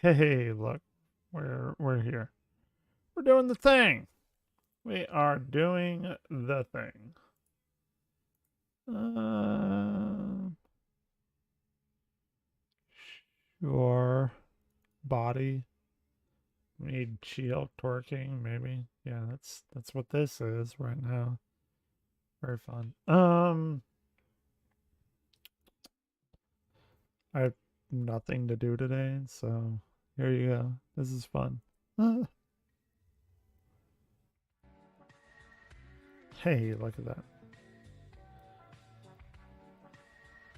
Hey, look, we're here. We're doing the thing. We are doing the thing. Sure. Body. We need shield twerking, maybe. Yeah, that's what this is right now. Very fun. I have nothing to do today, so here you go. This is fun. Hey, look at that.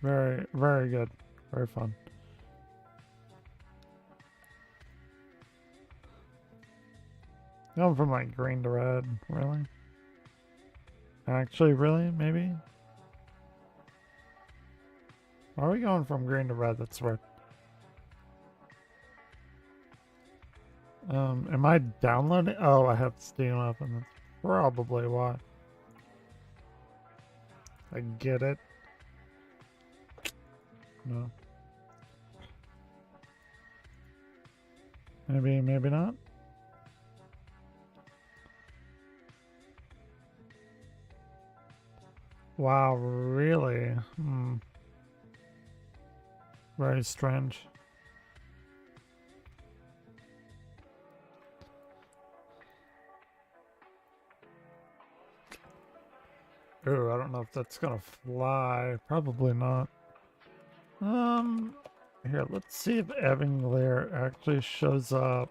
Very, very good. Very fun. Going from like green to red, really? Actually, really? Maybe? Why are we going from green to red? That's weird. Am I downloading? Oh, I have Steam up, and that's probably why. I get it. No. Maybe, maybe not. Wow, really? Very strange. Ooh, I don't know if that's gonna fly. Probably not. Here, let's see if Evan Glare actually shows up.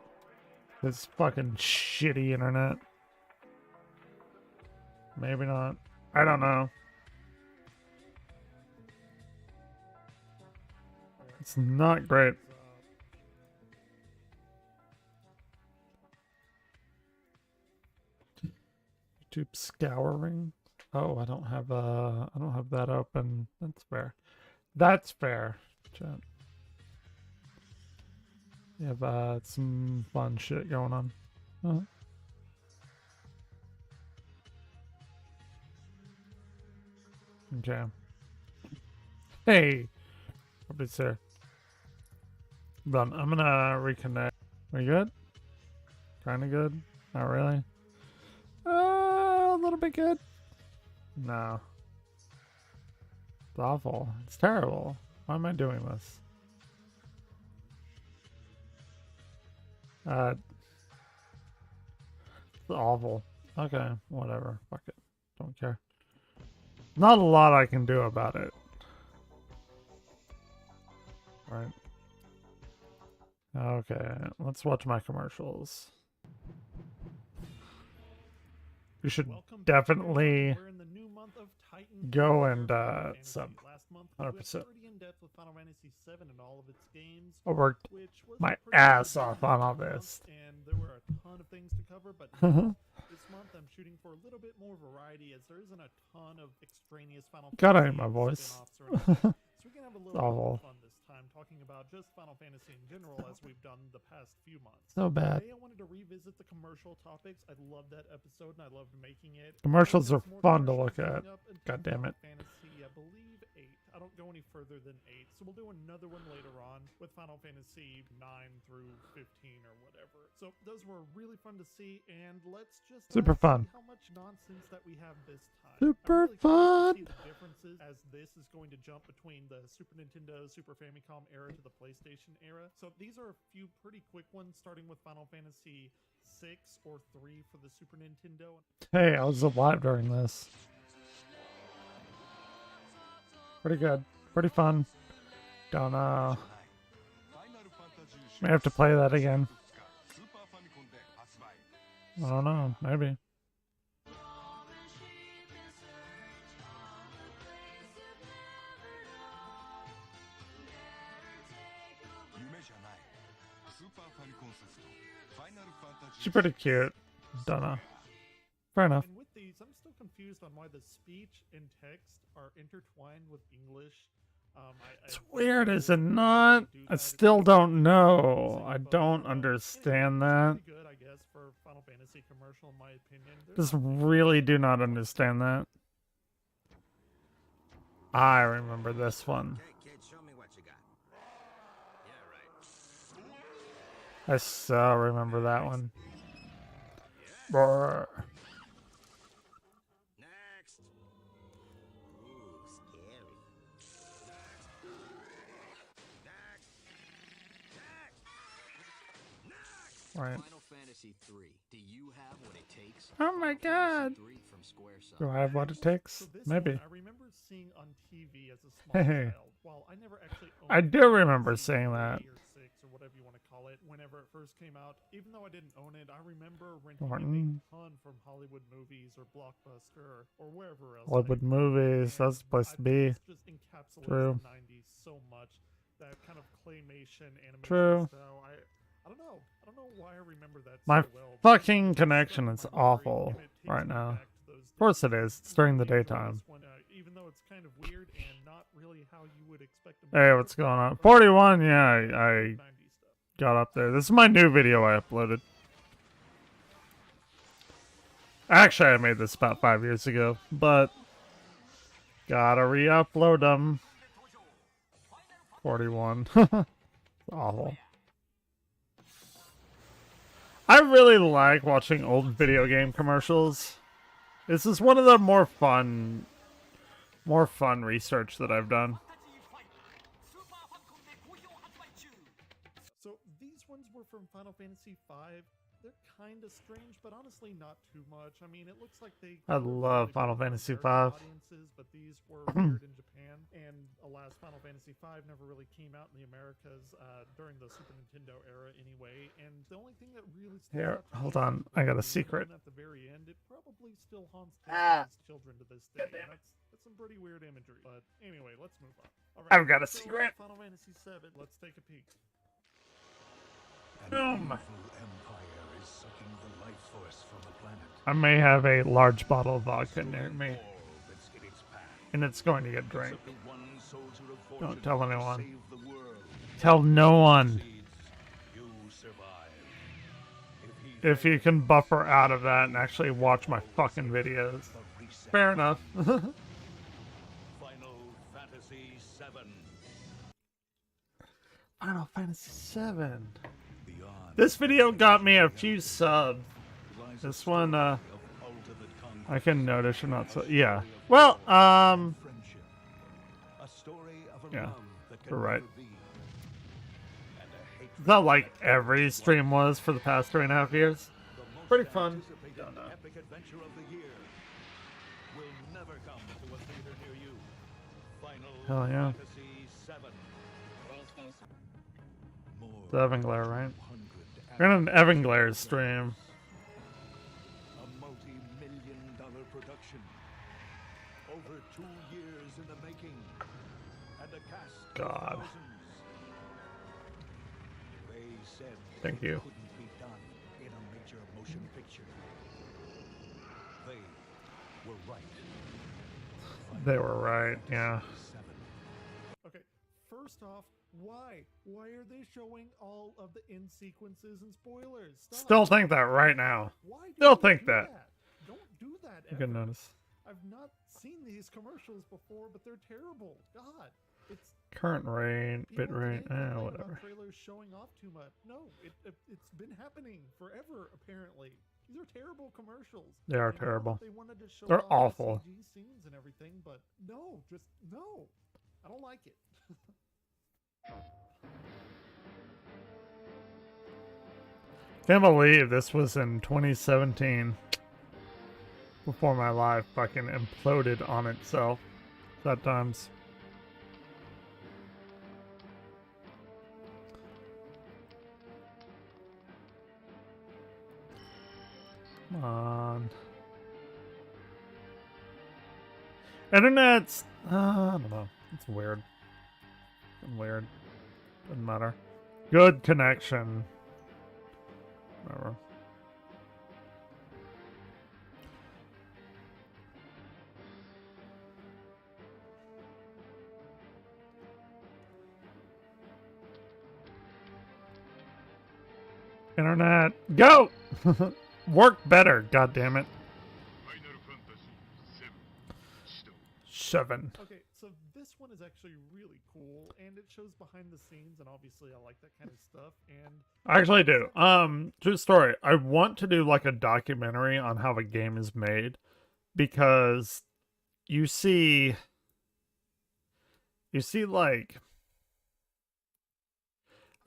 His fucking shitty internet. Maybe not. I don't know. It's not great. YouTube scouring. Oh, I don't have that open. That's fair. That's fair. Chat. You have some fun shit going on. Uh-huh. Okay. Hey, nobody's here. Done. I'm gonna reconnect. We good? Kinda good? Not really. A little bit good. No. It's awful. It's terrible. Why am I doing this? It's awful. Okay, whatever. Fuck it. Don't care. Not a lot I can do about it. Right. Okay, let's watch my commercials. You should definitely go and sub 100%. I worked my ass off on all this. And there were a ton of things to cover, but this month I'm shooting for a little bit more variety as there isn't a ton of extraneous Final God, I Fantasy hate my voice. so we can have a little awful. bit of fun this time talking about just Final Fantasy in general as we've done the past few months. So bad. Today I wanted to revisit the commercial topics. I loved that episode and I loved making it. Commercials are fun to look at. God damn it. Fantasy, I believe 8. I don't go any further than 8, so we'll do another one later on with Final Fantasy 9 through 15 or whatever. So those were really fun to see, and let's just Super fun. See how much nonsense that we have this time. Super really fun. See the differences as this is going to jump between the Super Nintendo, Super Famicom era to the PlayStation era. So these are a few pretty quick ones, starting with Final Fantasy 6 or 3 for the Super Nintendo. Hey, I was alive during this. Pretty good. Pretty fun. Don't know. May have to play that again. I don't know. Maybe. She's pretty cute. Don't know. Fair enough. And with these, I'm still confused on why the speech and text are intertwined with English. It's weird, is it not? I still don't know. I don't understand that. Good, I guess, for Final Fantasy commercial, in my opinion. Just really do not understand that. I remember this one. Okay, kid, show me what you got. Yeah, right. I so remember that one. Brr. Next. Ooh, scary. Next. Next. Right. Final Fantasy 3. Do you have what it takes? Oh my god. 3 from Squaresoft. Do I have what it takes? So this Maybe. one I remember seeing on TV as a small Hey. child. While I never actually owned I do Final remember Fantasy seeing 3 that. or 6 or whatever you want to call it whenever it first came out. Even though I didn't own it, I remember renting it Martin. a ton from Hollywood Movies or Blockbuster or wherever else. Hollywood movies. That's the place to be. Just encapsulates True. the 90s so much. That kind of claymation animation True. style. I don't know. I don't know why I remember that My so well. but fucking it's connection stuck is in my memory, awful and it takes right me now. back to those Of course it days. is. It's during the Really enjoy daytime. this one, even though it's kind of weird and not really how you would expect a Hey, movie what's to going on? start, but 41, yeah, I 90s stuff. got up there. This is my new video I uploaded. Actually, I made this about 5 years ago, but gotta re-upload them. 41. Awful. I really like watching old video game commercials. This is one of the more fun research that I've done. So these ones were from Final Fantasy V. They're kind of strange, but honestly not too much. I mean, it looks like they. I were love probably Final for Fantasy American V. audiences, but these were weird in Japan, and alas, Final Fantasy V never really came out in the Americas during the Super Nintendo era, anyway. And the only thing that really stands Here, out to me hold is on. the I got a one secret. at the very end. It probably still haunts Japanese children to this day. And that's some pretty weird imagery. But anyway, let's move on. All right, I've got a so secret. Final Fantasy VII. Let's take a peek. An evil empire is sucking the life force from the planet. I may have a large bottle of vodka near me, All that's in its path. and it's going to get drank. Except the one soldier of Don't fortune tell to anyone. save the world. Tell no one. Succeeds, you survive. If he If you can buffer out of that and actually watch my fucking videos. fails, a reset. Fair enough. Final Fantasy VII. Final Fantasy VII. Beyond This video got me a few subs. lies This a one, story of ultimate conquest. I can notice you're not A so. story Yeah. of Well, love and friendship. A story of a yeah, love that can you're right. never be. And a hatred It's not like every stream was for the past 3.5 years. the most Pretty fun. anticipated Don't know. epic adventure of the year will never come to a theater near you. Final Hell yeah. Fantasy VII. More It's Evanglare, right? than 100 We're in an actors, Evanglare stream. a multi-million-dollar production. Over 2 years in the making. And a cast of God. thousands. They said Thank it you. couldn't be done in a major motion picture. They were right. They were right, yeah. Okay, first off, why? Why are they showing all of the end sequences and spoilers? Stop. Still think that right now. Why do still you think do that. Don't do that You ever. can notice. I've not seen these commercials before, but they're terrible. God, it's Current rate, people bit rate, today complain whatever. about trailers showing off too much. No, it's been happening forever. Apparently, these are terrible commercials. They are I know terrible. They wanted to show They're off the awful. CG scenes and everything, but no, just no. I don't like it. Can't believe this was in 2017. Before my life fucking imploded on itself. That times. Come on. Internet's. I don't know. It's weird. Weird. Doesn't matter. Good connection. Whatever. Internet, go! Work better, God damn it. 7. Okay, so this one is actually really cool, and it shows behind the scenes, and obviously I like that kind of stuff. And I actually do. True story. I want to do like a documentary on how a game is made, because you see like,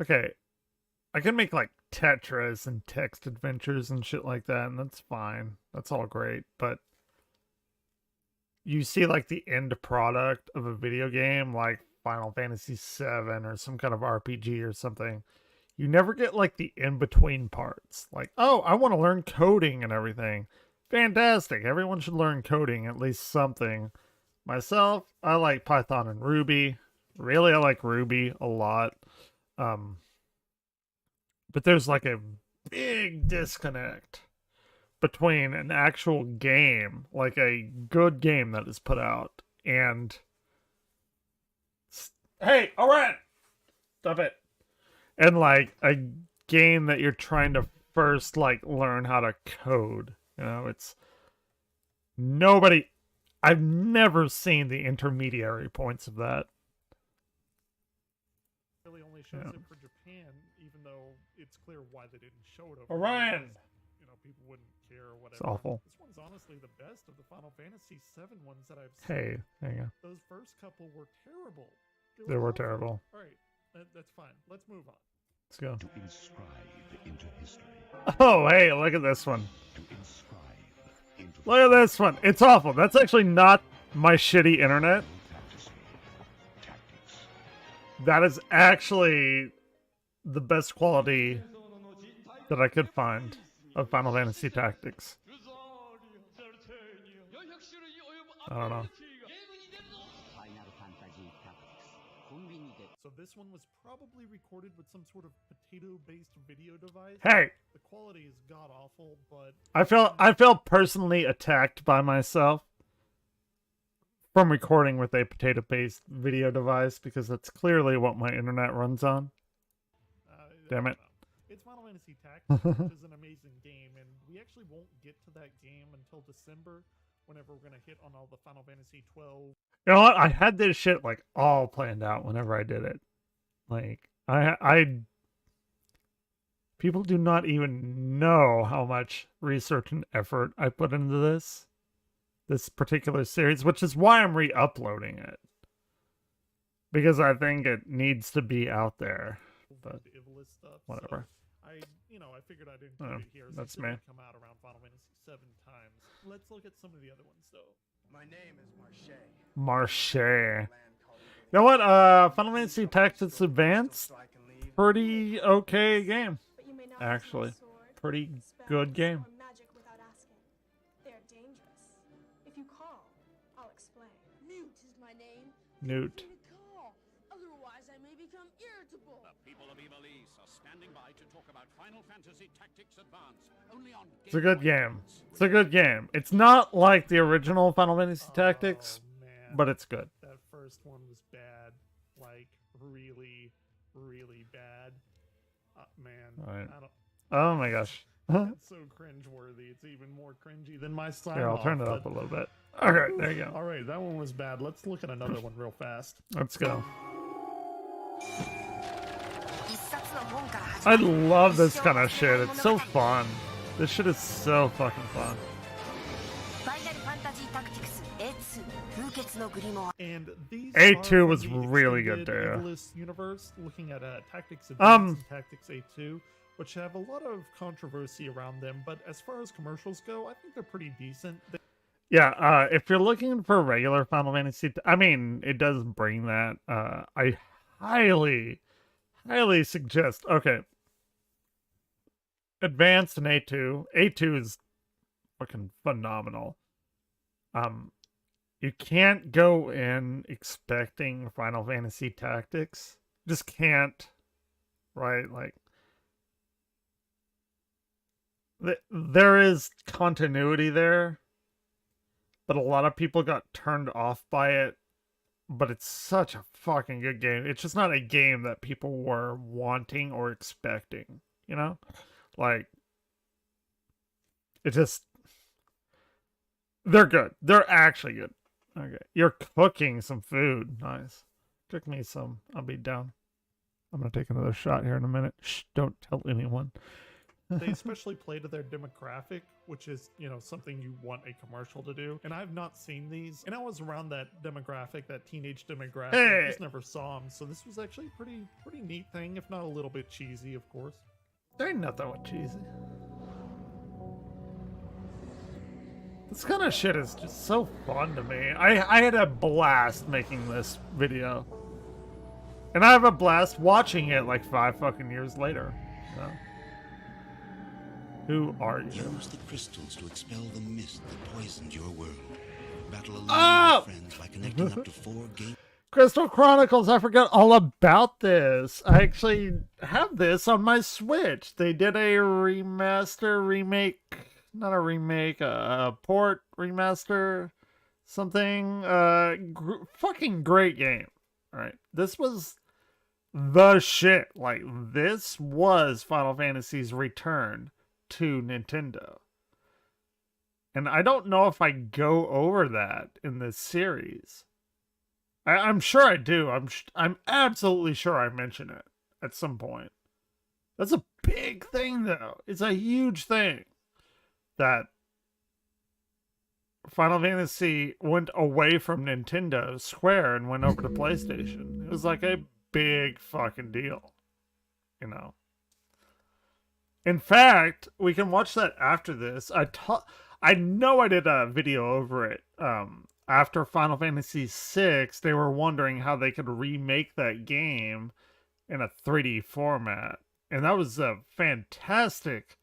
okay, I can make like Tetris and text adventures and shit like that, and that's fine. That's all great, but you see like the end product of a video game like Final Fantasy 7 or some kind of RPG or something. You never get like the in-between parts. Like, oh, I want to learn coding and everything. Fantastic. Everyone should learn coding, at least something. Myself, I like Python and Ruby. Really, I like Ruby a lot. But there's like a big disconnect between an actual game, like a good game that is put out, and hey, Oren, stop it. And like a game that you're trying to first like learn how to code. You know, it's nobody. I've never seen the intermediary points of that. really only shows it for Japan, even though it's clear why they didn't show it over. Orion. Because, you know, people wouldn't care or whatever. It's awful. This one's honestly the best of the Final Fantasy VII ones that I've seen. Hey, there you go. Those first couple were terrible. They were awful. terrible. All right, that's fine. Let's move on. Let's go. To inscribe into history. Oh, hey, look at this one. To inscribe into Look at this one. It's awful. That's actually not my shitty internet. fantasy. Tactics. That is actually the best quality that I could find of Final Fantasy Tactics. I don't know. So this one was probably recorded with some sort of potato-based video device. Hey, The quality is god-awful, but I felt personally attacked by myself from recording with a potato-based video device, because that's clearly what my internet runs on. Damn it. It's Final Fantasy Tactics, which is an amazing game, and we actually won't get to that game until December, whenever we're going to hit on all the Final Fantasy 12. You know what? I had this shit like all planned out whenever I did it. Like I people do not even know how much research and effort I put into this particular series, which is why I'm re-uploading it, because I think it needs to be out there. But Ivlis stuff. whatever. So I figured I'd include it here. That's since it me. did come out around Final Fantasy 7 times. Let's look at some of the other ones, though. My name is Marche. Marche. You know what? Final Fantasy Tactics Advanced, pretty okay game. But you may not Actually, use a sword, pretty spells, good game. or magic without asking. They're dangerous. If you call, I'll explain. Newt is my name. Newt. Feel free to call. Otherwise, I may become irritable. The people of Ivalice are standing by to talk about Final Fantasy Tactics Advance. Only on It's a good game. It's a good game. It's not like the original Final Fantasy Tactics, Oh, man. but it's good. That first one was bad. Like, really, really bad. Man. Alright. I don't, Oh my gosh. it's so cringeworthy. It's even more cringy than my sign Here, I'll off, turn it but- up a little bit. Okay, there you go. All right, that one was bad. Let's look at another one real fast. Let's go. I love this kind of shit. It's so fun. This shit is so fucking fun. And these A2 are from was the really good extended too. Ivalice universe, looking at Tactics Advance and Tactics A2, which have a lot of controversy around them. But as far as commercials go, I think they're pretty decent. Yeah, if you're looking for regular Final Fantasy, I mean, it does bring that. I highly suggest. Okay, Advanced and A2. A2 is fucking phenomenal. You can't go in expecting Final Fantasy Tactics. Just can't, right? Like, there is continuity there, but a lot of people got turned off by it. But it's such a fucking good game. It's just not a game that people were wanting or expecting, you know? Like, it just... They're good. They're actually good. Okay. You're cooking some food. Nice. Cook me some. I'll be down. I'm going to take another shot here in a minute. Shh, don't tell anyone. They especially play to their demographic, which is, you know, something you want a commercial to do. And I've not seen these. And I was around that demographic, that teenage demographic. Hey! I just never saw them. So this was actually a pretty neat thing, if not a little bit cheesy, of course. There ain't nothing with cheesy. This kind of shit is just so fun to me. I had a blast making this video. And I have a blast watching it like 5 fucking years later. So. Who are you? Use the crystals to expel the mist that poisoned your world. Battle alone Oh! with friends by connecting up to 4 games. Crystal Chronicles, I forgot all about this. I actually have this on my Switch. They did a remake, not a remake, a port remaster, something. Fucking great game. All right, this was the shit. Like, this was Final Fantasy's return to Nintendo. And I don't know if I go over that in this series. I'm sure I do. I'm absolutely sure I mention it at some point. That's a big thing, though. It's a huge thing that Final Fantasy went away from Nintendo Square and went over to PlayStation. It was like a big fucking deal, you know. In fact, we can watch that after this. I know I did a video over it. After Final Fantasy VI, they were wondering how they could remake that game in a 3D format. And that was a fantastic,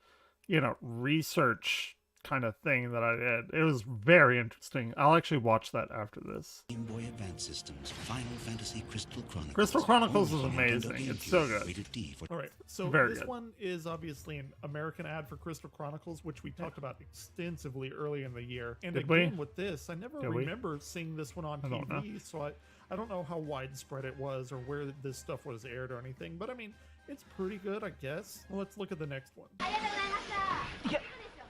you know, research kind of thing that I did. It was very interesting. I'll actually watch that after this. Game Boy Advance Systems, Final Fantasy Crystal Chronicles. Crystal Chronicles is Only on amazing. Nintendo It's so GameCube, good. rated D for All right, so Very this good. one is obviously an American ad for Crystal Chronicles, which we talked about extensively early in the year. And Did again, we? with this, I never Did we? remember seeing this one on I don't know. TV, so I don't know how widespread it was or where this stuff was aired or anything. But I mean, it's pretty good, I guess. Well, let's look at the next one.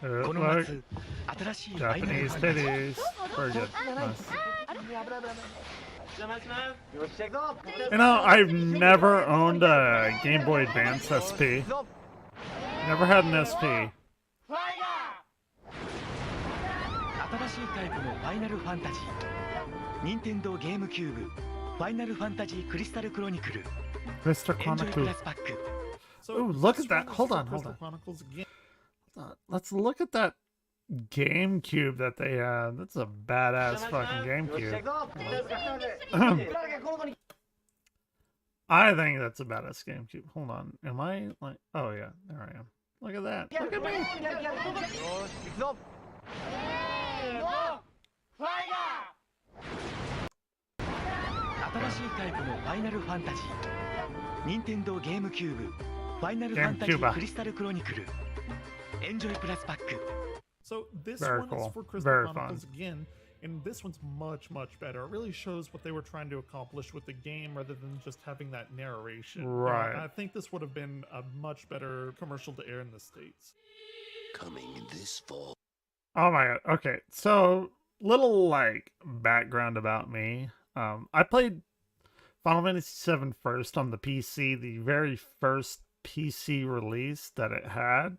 Like Japanese titties. Very good. Nice. You know, I've never owned a Game Boy Advance SP. Never had an SP. 新しいタイプのファイナルファンタジー。任天堂ゲームキューブファイナルファンタジークリスタルクロニクル Mr. エンジョイプ Chronicle. ラスパック So Ooh, look this at that. one is Hold for on, hold Crystal on. Chronicles again. Let's look at that GameCube that they had. That's a badass fucking GameCube. I think that's a badass GameCube. Hold on. Am I like... Oh, yeah. There I am. Look at that. Look at me. 新しいタイプのファイナルファンタジー。任天堂ゲームキューブファイナルファンタジークリスタルクロニクルエンジョイプラスパック So this Very one cool. is for Crystal Very Chronicles fun. again, and this one's much, much better. It really shows what they were trying to accomplish with the game rather than just having that narration. Right. I think this would have been a much better commercial to air in the States. coming this fall. Oh my god. Okay. So, little like background about me. I played Final Fantasy VII first on the PC, the very first PC release that it had,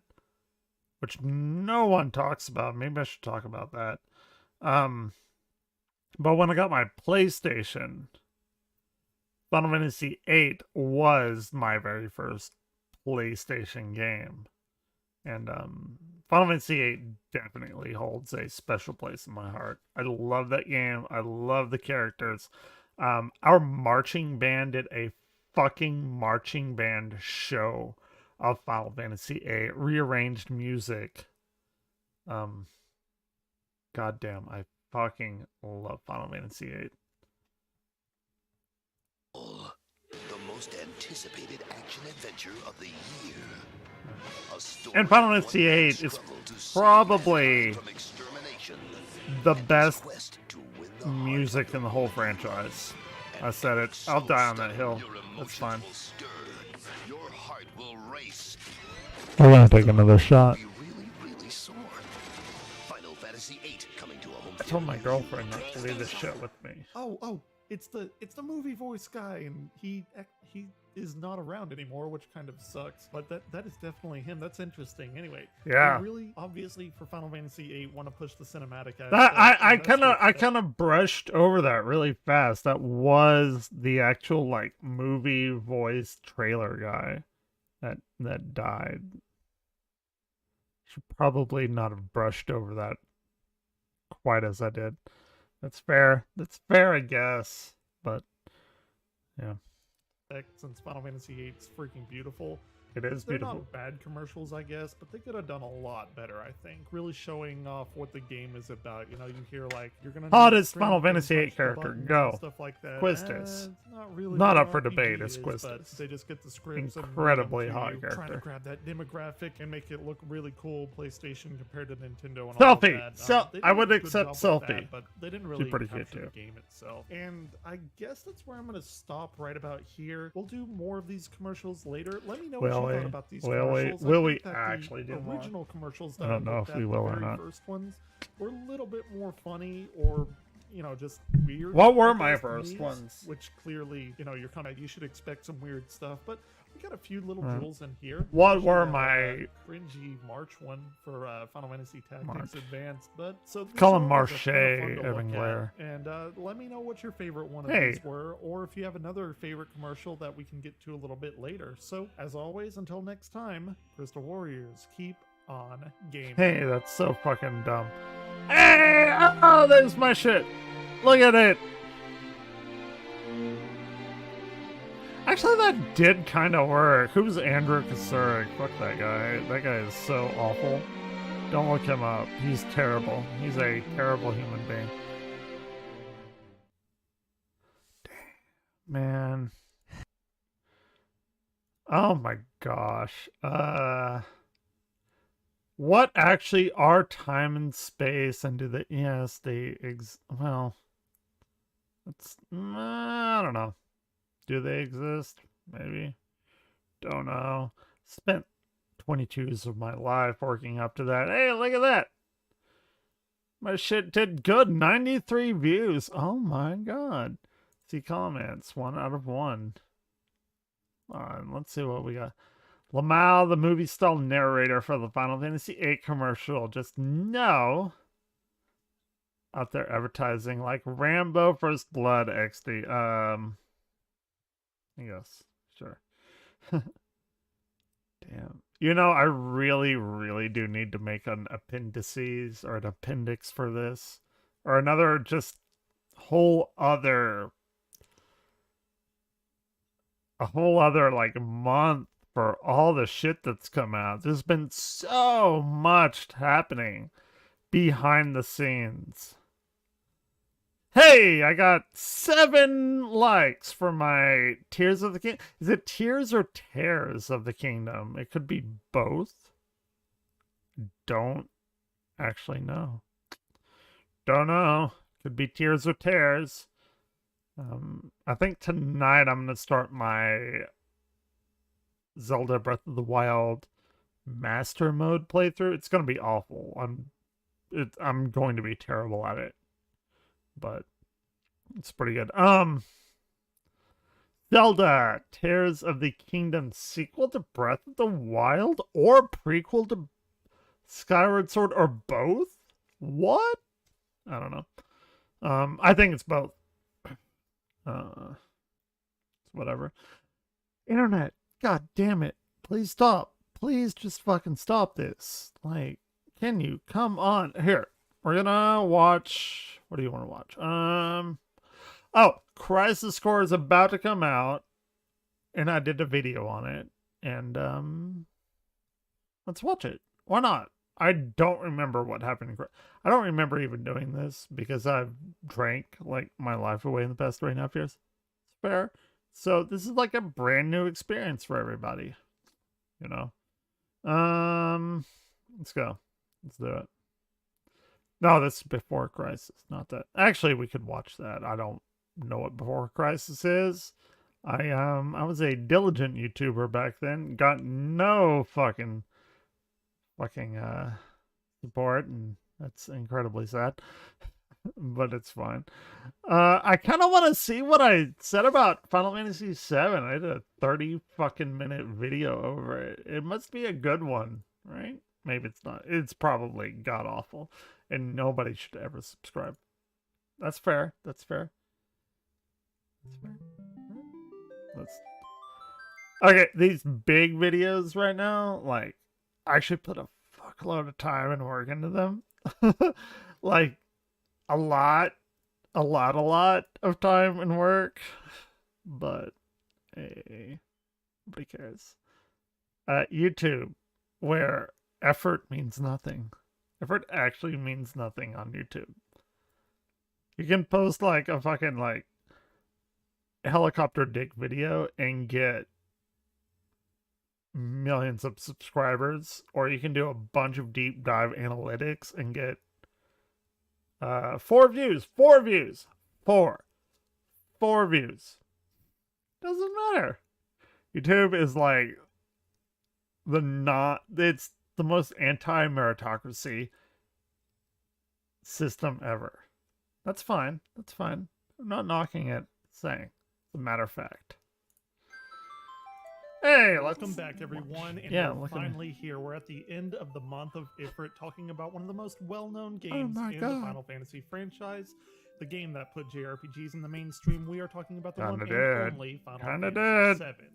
which no one talks about. Maybe I should talk about that. But when I got my PlayStation, Final Fantasy VIII was my very first PlayStation game. And Final Fantasy VIII definitely holds a special place in my heart. I love that game. I love the characters. Our marching band did a fucking marching band show of Final Fantasy VIII. Rearranged music. Goddamn, I fucking love Final Fantasy VIII. The most anticipated action adventure of the year. And Final Fantasy VIII is probably the best music in the whole franchise. I said it. I'll die on that hill. That's fine. Your heart will race. We're gonna take another shot. Be really, really sore. Final Fantasy VIII coming to a home told my girlfriend not to leave this shit with me. Oh, it's the movie voice guy, and he is not around anymore, which kind of sucks. But that is definitely him. That's interesting. Anyway, Yeah. they really obviously for Final Fantasy VIII want to push the cinematic aspect. That I and that's kind good. of brushed over that really fast. That was the actual like movie voice trailer guy that died. Should probably not have brushed over that quite as I did. That's fair. That's fair, I guess. But yeah, Since Final Fantasy VIII is freaking beautiful. it is They're beautiful. not bad commercials, I guess, but they could have done a lot better, I think. Really showing off what the game is about. You know, you hear like you're gonna Hottest need to Final drink and Fantasy VIII touch the character, buttons go. and stuff like that. Quistis. It's not really Not what up for an debate, RPG it's is, but Quistis. they just get the scripts Incredibly and read hot them to you, trying to character. grab that demographic and make it look really cool. PlayStation compared to Nintendo and Selfie! all of that. So- They I did would a good accept job with selfie. that, but they didn't really pretty cute, capture the too. game itself. And I guess that's where I'm going to stop right about here. We'll do more of these commercials later. Let me know what Will you we? thought about these Will we? commercials. I Will think we that the actually do more? original commercials I that don't know looked if at, we will the or very not. first ones were a little bit more funny, or just weird. What were I my guess, first these, ones? which clearly, you should expect some weird stuff, but we got a few little Right. jewels in here. What Especially were that, my- cringy March one for Final Fantasy Tactics March. Advanced? But so these Call him are Marche kinda fun to look at. Evangler. And let me know what your favorite one of Hey. these were, or if you have another favorite commercial that we can get to a little bit later. So as always, until next time, Crystal Warriors, keep on gaming. Hey, that's so fucking dumb. Hey! Oh, there's my shit. Look at it. Actually, that did kind of work. Who's Andrew Kasurik? Fuck that guy. That guy is so awful. Don't look him up. He's terrible. He's a terrible human being. Damn, man. Oh my gosh. What actually are time and space, and do they? Yes, they well. It's I don't know. Do they exist? Maybe. Don't know. Spent 22 years of my life working up to that. Hey, look at that. My shit did good. 93 views. Oh my god. See comments. 1 out of 1. Let's see what we got. Lamau, the movie style narrator for the Final Fantasy VIII commercial. Just no. Out there advertising like Rambo First Blood XD. Yes, sure. Damn. I really, really do need to make an appendices or an appendix for this. Or another just whole other... a whole other, like, month for all the shit that's come out. There's been so much happening behind the scenes. Hey, I got 7 likes for my Tears of the Kingdom. Is it Tears or Tears of the Kingdom? It could be both. Don't actually know. Don't know. Could be Tears or Tears. I think tonight I'm going to start my Zelda Breath of the Wild Master Mode playthrough. It's going to be awful. I'm going to be terrible at it. But it's pretty good. Zelda Tears of the Kingdom sequel to Breath of the Wild or prequel to Skyward Sword or both? What? I don't know. I think it's both. Whatever. Internet, god damn it. Please stop. Please just fucking stop this. Like, can you? Come on. Here. We're gonna watch... What do you want to watch? Oh, Crisis Core is about to come out, and I did a video on it, and let's watch it. Why not? I don't remember what happened. I don't remember even doing this because I've drank like my life away in the past 3.5 years. It's fair. So this is like a brand new experience for everybody. Let's go. Let's do it. No, this is Before Crisis, not that. Actually, we could watch that. I don't know what Before Crisis is. I was a diligent YouTuber back then. Got no fucking support, and that's incredibly sad. but it's fine. I kind of want to see what I said about Final Fantasy VII. I did a 30 fucking minute video over it. It must be a good one, right? Maybe it's not. It's probably god awful, and nobody should ever subscribe. That's fair. That's fair. That's fair. Let's. Okay, these big videos right now, like, I should put a fuckload of time and work into them. Like, a lot of time and work. But, hey, nobody cares. YouTube, where effort means nothing. Effort actually means nothing on YouTube. You can post, like, a fucking, like, helicopter dick video and get millions of subscribers, or you can do a bunch of deep dive analytics and get 4 views. Doesn't matter. YouTube is like it's the most anti-meritocracy system ever. That's fine. I'm not knocking it, saying it's a matter of fact. Hey, welcome back, everyone. And we're finally here. We're at the end of the month of Ifrit, talking about one of the most well-known games in the Final Fantasy franchise. The game that put JRPGs in the mainstream. We are talking about the one and only Final Fantasy VII.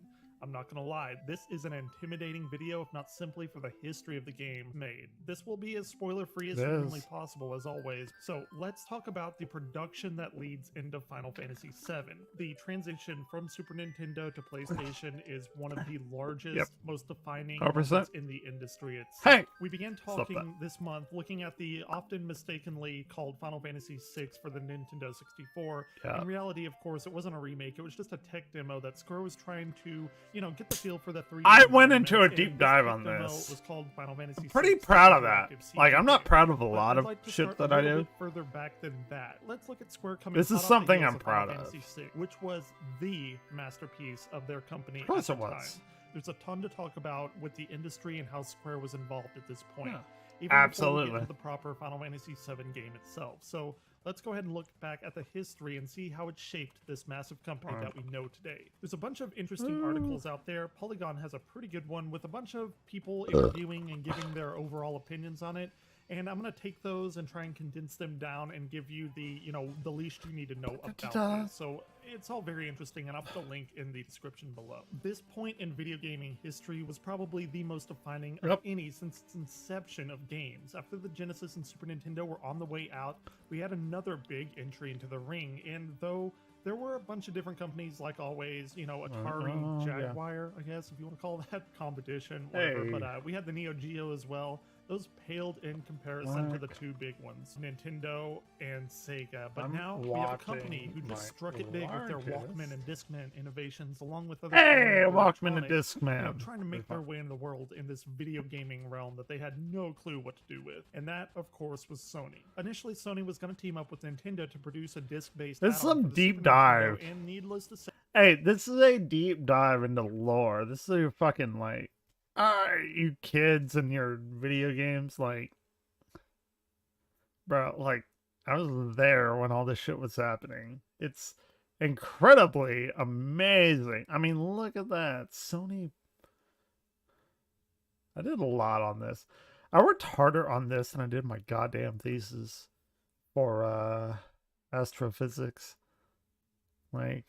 I'm not gonna lie, this is an intimidating video, if not simply for the history of the game made. This will be as spoiler-free as humanly possible, as always. So let's talk about the production that leads into Final Fantasy VII. The transition from Super Nintendo to PlayStation is one of the largest, most defining moments in the industry itself. Hey! We began talking this month, looking at the often mistakenly called Final Fantasy VI for the Nintendo 64. In reality, of course, it wasn't a remake, it was just a tech demo that Square was trying to, you know, get the feel for the 3D. I went into a deep dive on this. Was called Final Fantasy I'm pretty proud of that. Like, I'm not proud of a lot of shit that I do. Further back than that, let's look at Square coming. This is something I'm proud of. VI, which was the masterpiece of their company. Of course it was. There's a ton to talk about with the industry and how Square was involved at this point. Even absolutely. Before we get to the proper Final Fantasy VII game itself. So let's go ahead and look back at the history and see how it shaped this massive company that we know today. There's a bunch of interesting articles out there. Polygon has a pretty good one with a bunch of people interviewing and giving their overall opinions on it. And I'm going to take those and try and condense them down and give you the, you know, the least you need to know about this. So it's all very interesting, and I'll put a link in the description below. This point in video gaming history was probably the most defining of any since its inception of games. After the Genesis and Super Nintendo were on the way out, we had another big entry into the ring, and though there were a bunch of different companies, like always, you know, Atari, Jaguar, I guess, if you want to call that competition, whatever. But we had the Neo Geo as well. Those paled in comparison to the two big ones, Nintendo and Sega. But now we have a company who just struck it big with their Walkman and Discman innovations, along with other Walkman and Discman, you know, trying to make their way in the world in this video gaming realm that they had no clue what to do with. And that, of course, was Sony. Initially, Sony was going to team up with Nintendo to produce a disc-based. This is some deep dive. And needless to say, hey, this is a deep dive into lore. This is your fucking like. You kids and your video games, like, bro, like, I was there when all this shit was happening. It's incredibly amazing. I mean, look at that. Sony. I did a lot on this. I worked harder on this than I did my goddamn thesis for astrophysics. Like,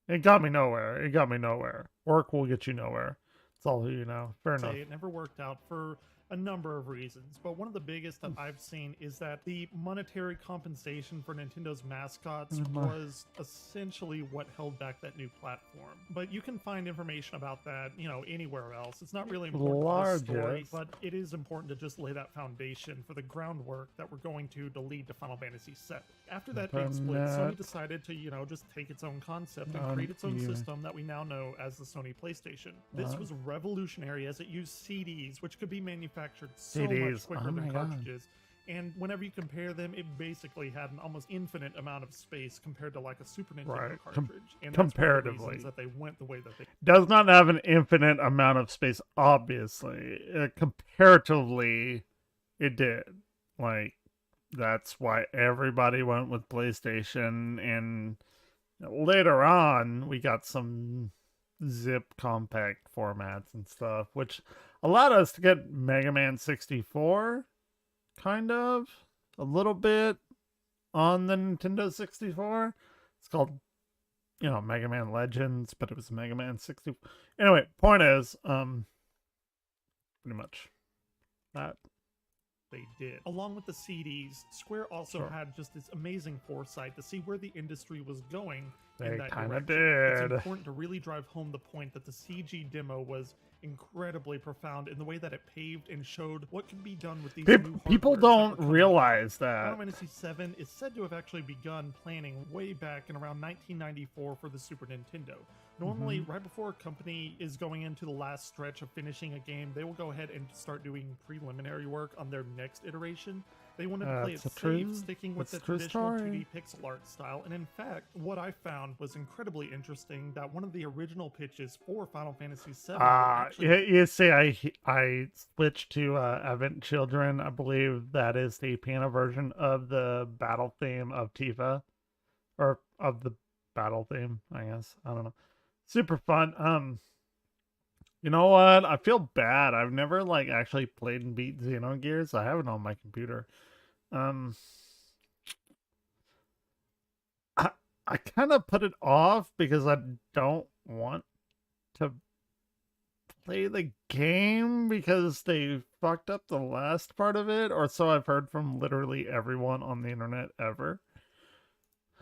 it got me nowhere. Work will get you nowhere. It's all you know. Fair enough. It never worked out for a number of reasons, but one of the biggest that I've seen is that the monetary compensation for Nintendo's mascots was essentially what held back that new platform. But you can find information about that, you know, anywhere else. It's not really important to the story, but it is important to just lay that foundation for the groundwork that we're going to lead to Final Fantasy VII. After that big split, Sony decided to, you know, just take its own concept and create its own system that we now know as the Sony PlayStation. This was revolutionary as it used CDs, which could be manufactured so much quicker than cartridges. And whenever you compare them, it basically had an almost infinite amount of space compared to like a Super Nintendo cartridge. And comparatively, that they went the way that they does not have an infinite amount of space. Obviously, comparatively, it did. Like, That's why everybody went with PlayStation, and later on we got some zip compact formats and stuff, which allowed us to get Mega Man 64, kind of, a little bit on the Nintendo 64. It's called, Mega Man Legends, but it was Mega Man 64. Anyway, point is, pretty much that. They did. Along with the CDs, Square also had just this amazing foresight to see where the industry was going They in that kind of direction. did. It's important to really drive home the point that the CG demo was incredibly profound in the way that it paved and showed what can be done with these new People hardwares that don't were coming realize out. that. Final Fantasy VII is said to have actually begun planning way back in around 1994 for the Super Nintendo. Normally, right before a company is going into the last stretch of finishing a game, they will go ahead and start doing preliminary work on their next iteration. They wanted to play it safe, sticking with the traditional 2D pixel art style. And in fact, what I found was incredibly interesting that one of the original pitches for Final Fantasy VII you see, I switched to Advent Children. I believe that is the piano version of the battle theme of Tifa, or of the battle theme, I guess. I don't know. Super fun. You know what? I feel bad. I've never actually played and beat Xenogears. I have it on my computer. I kind of put it off because I don't want to play the game because they fucked up the last part of it, or so I've heard from literally everyone on the internet ever.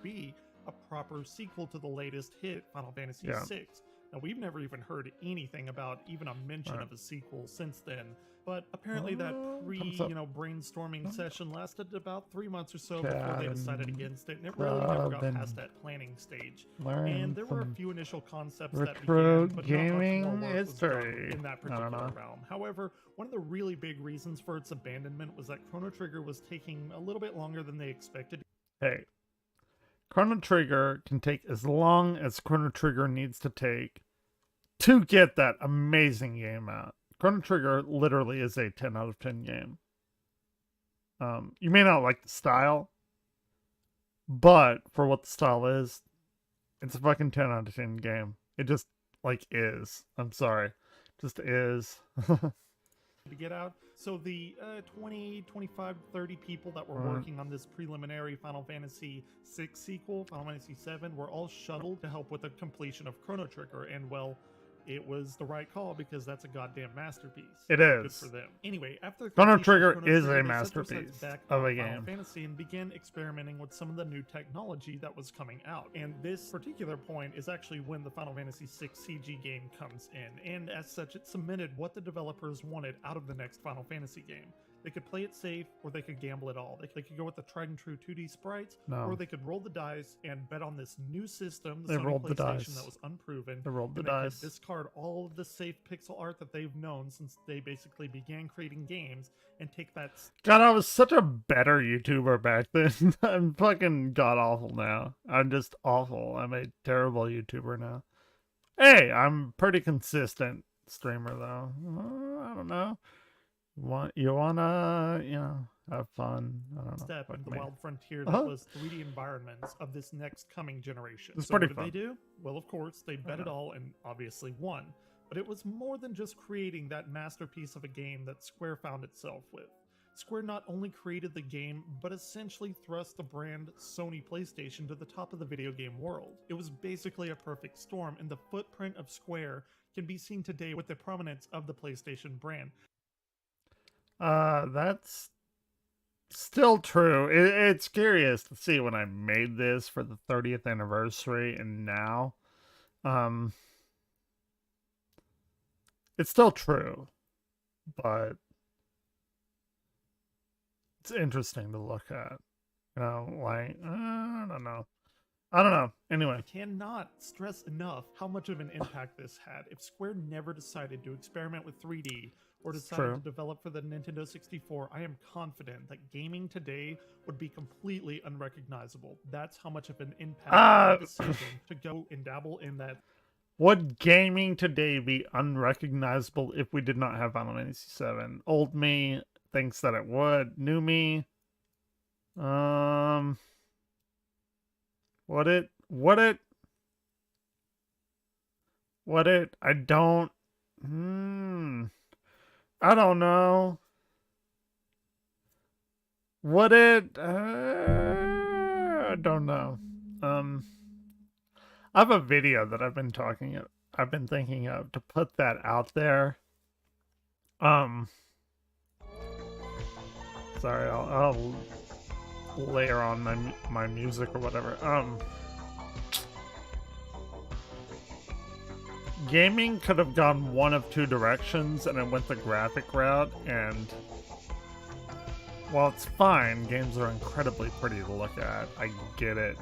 Be a proper sequel to the latest hit, Final Fantasy VI. Now, we've never even heard anything about even a mention of a sequel since then. But apparently that brainstorming session lasted about 3 months or so before they decided against it, and it really never got past that planning stage. And there were a few initial concepts that began, but not much more work was done in that particular realm. However, one of the really big reasons for its abandonment was that Chrono Trigger was taking a little bit longer than they expected. Hey, Chrono Trigger can take as long as Chrono Trigger needs to take to get that amazing game out. Chrono Trigger literally is a 10 out of 10 game. You may not like the style, but for what the style is, it's a fucking 10 out of 10 game. It just is. I'm sorry. Just is. To get out. So the 20, 25, 30 people that were working on this preliminary Final Fantasy VI sequel, Final Fantasy VII, were all shuttled to help with the completion of Chrono Trigger. And well, it was the right call because that's a goddamn masterpiece. It is. Good for them. Anyway, after the Chrono completion of Trigger is a they masterpiece back of a on Final game. Fantasy and began experimenting with some of the new technology that was coming out. And this particular point is actually when the Final Fantasy VI CG game comes in. And as such, it cemented what the developers wanted out of the next Final Fantasy game. They could play it safe, or they could gamble it all. They could go with the tried and true 2D sprites, or they could roll the dice and bet on this new system, the Sony PlayStation that was unproven. They rolled the and dice. They could discard all of the safe pixel art that they've known since they basically began creating games and take that. God, I was such a better YouTuber back then. I'm fucking god awful now. I'm just awful. I'm a terrible YouTuber now. Hey, I'm pretty consistent streamer though. I don't know. You wanna have fun. I don't know. Step into the wild frontier that was 3D environments of this next coming generation. It's so pretty what did they do? Well, of course, they bet it all and obviously won. But it was more than just creating that masterpiece of a game that Square found itself with. Square not only created the game, but essentially thrust the brand Sony PlayStation to the top of the video game world. It was basically a perfect storm, and the footprint of Square can be seen today with the prominence of the PlayStation brand. That's still true. It's curious to see when I made this for the 30th anniversary and now. It's still true, but it's interesting to look at. I don't know. Anyway. I cannot stress enough how much of an impact this had. If Square never decided to experiment with 3D or decided to develop for the Nintendo 64, I am confident that gaming today would be completely unrecognizable. That's how much of an impact the decision to go and dabble in that. Would gaming today be unrecognizable if we did not have Final Fantasy VII? Old me thinks that it would. New me, What it I don't I don't know. What it I don't know. I have a video that I've been thinking of to put that out there. Sorry, I'll layer on my music or whatever. Gaming could have gone one of two directions, and it went the graphic route, and while it's fine, games are incredibly pretty to look at. I get it.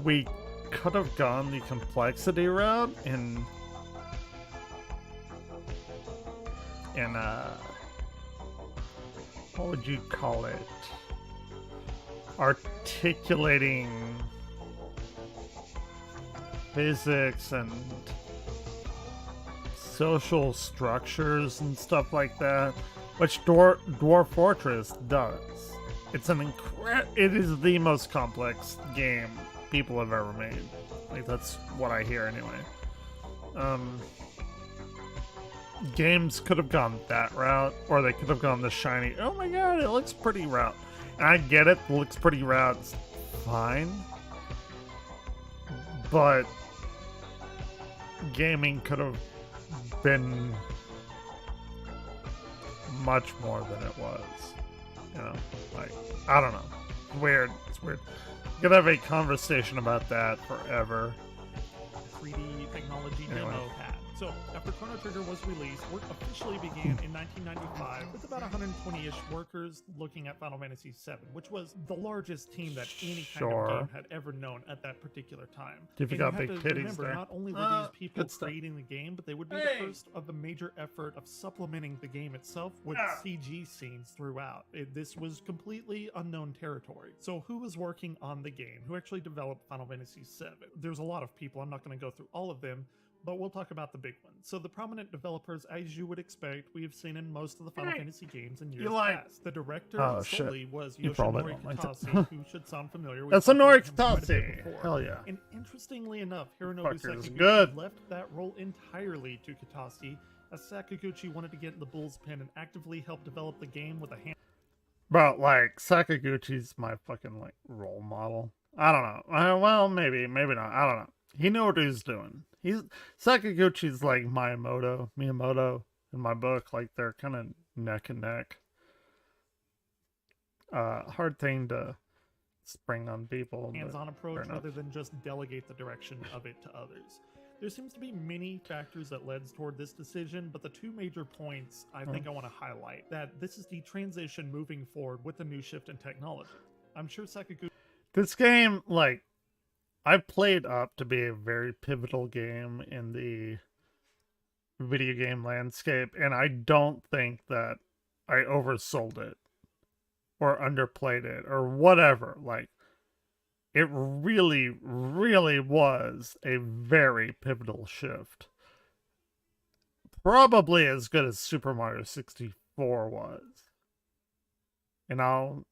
We could have gone the complexity route in what would you call it? Articulating physics and social structures and stuff like that, which Dwarf Fortress does. It is the most complex game people have ever made. Like, that's what I hear anyway. Games could have gone that route, or they could have gone the shiny, oh my god, it looks pretty route. And I get it, looks pretty route's fine. But gaming could have been much more than it was. You know, like, I don't know. It's weird. It's weird. We could have a conversation about that forever. 3D technology demo pad. So, after Chrono Trigger was released, work officially began in 1995 with about 120-ish workers looking at Final Fantasy VII, which was the largest team that any kind of game had ever known at that particular time. If you got big titties remember, there. not only were these people creating the game, but they would be the first of the major effort of supplementing the game itself with CG scenes throughout. This was completely unknown territory. So who was working on the game? Who actually developed Final Fantasy VII? There's a lot of people. I'm not going to go through all of them, but we'll talk about the big ones. So the prominent developers, as you would expect, we have seen in most of the Final Fantasy games in years past. The director solely was Yoshinori Kitase, who should sound familiar. That's Yoshinori Kitase. Hell yeah. And interestingly enough, Hironobu Sakaguchi left that role entirely to Kitase, as Sakaguchi wanted to get in the bull's pen and actively help develop the game with a hand. Bro, like, Sakaguchi's my fucking, like, role model. I don't know. Well, maybe not. I don't know. He knew what he was doing. Sakaguchi's like Miyamoto in my book. Like, they're kind of neck and neck. Hard thing to spring on people. Hands-on approach rather than just delegate the direction of it to others. There seems to be many factors that led toward this decision, but the two major points I think I want to highlight, that this is the transition moving forward with the new shift in technology. I'm sure Sakaguchi... This game, like, I played up to be a very pivotal game in the video game landscape, and I don't think that I oversold it or underplayed it or whatever. Like, it really, really was a very pivotal shift. Probably as good as Super Mario 64 was. And I'll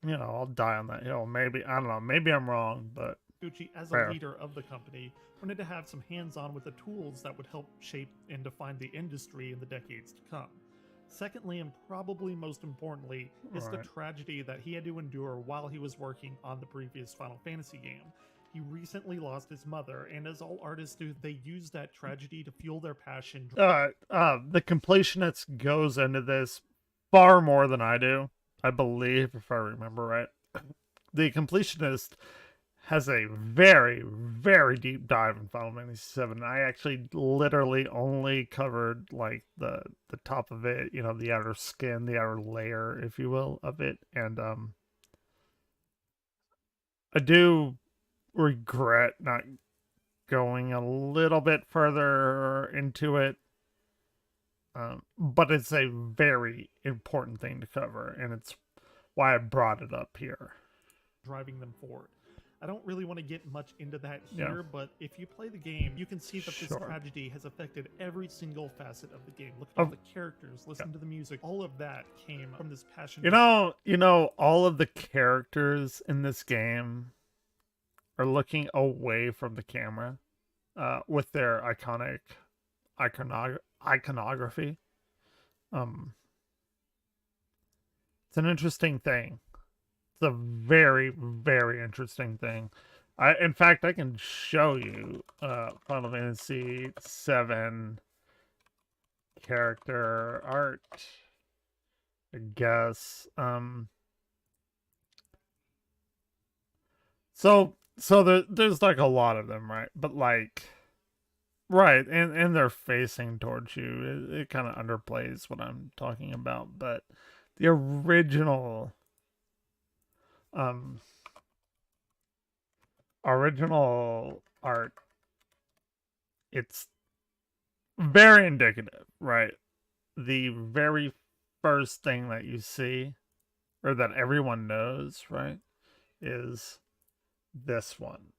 die on that hill. Maybe, I don't know, maybe I'm wrong, but Gucci, as a leader of the company, wanted to have some hands-on with the tools that would help shape and define the industry in the decades to come. Secondly, and probably most importantly, is the tragedy that he had to endure while he was working on the previous Final Fantasy game. He recently lost his mother, and as all artists do, they use that tragedy to fuel their passion. The completionist goes into this far more than I do, I believe, if I remember right. The completionist has a very, very deep dive in Final Fantasy VII. I actually literally only covered, like, the top of it, you know, the outer skin, the outer layer, if you will, of it. And I do regret not going a little bit further into it. But it's a very important thing to cover, and it's why I brought it up here. Driving them forward. I don't really want to get much into that Yeah. here, but if you play the game, you can see that this Sure. tragedy has affected every single facet of the game. Look at all the characters, listen to the music. All of that came from this passion. You know, all of the characters in this game are looking away from the camera with their iconography. It's an interesting thing. It's a very, very interesting thing. In fact, I can show you Final Fantasy VII character art, I guess. So there's like a lot of them, right? But like, right, and they're facing towards you. It kind of underplays what I'm talking about, but the original art, it's very indicative, right? The very first thing that you see, or that everyone knows, right, is this one.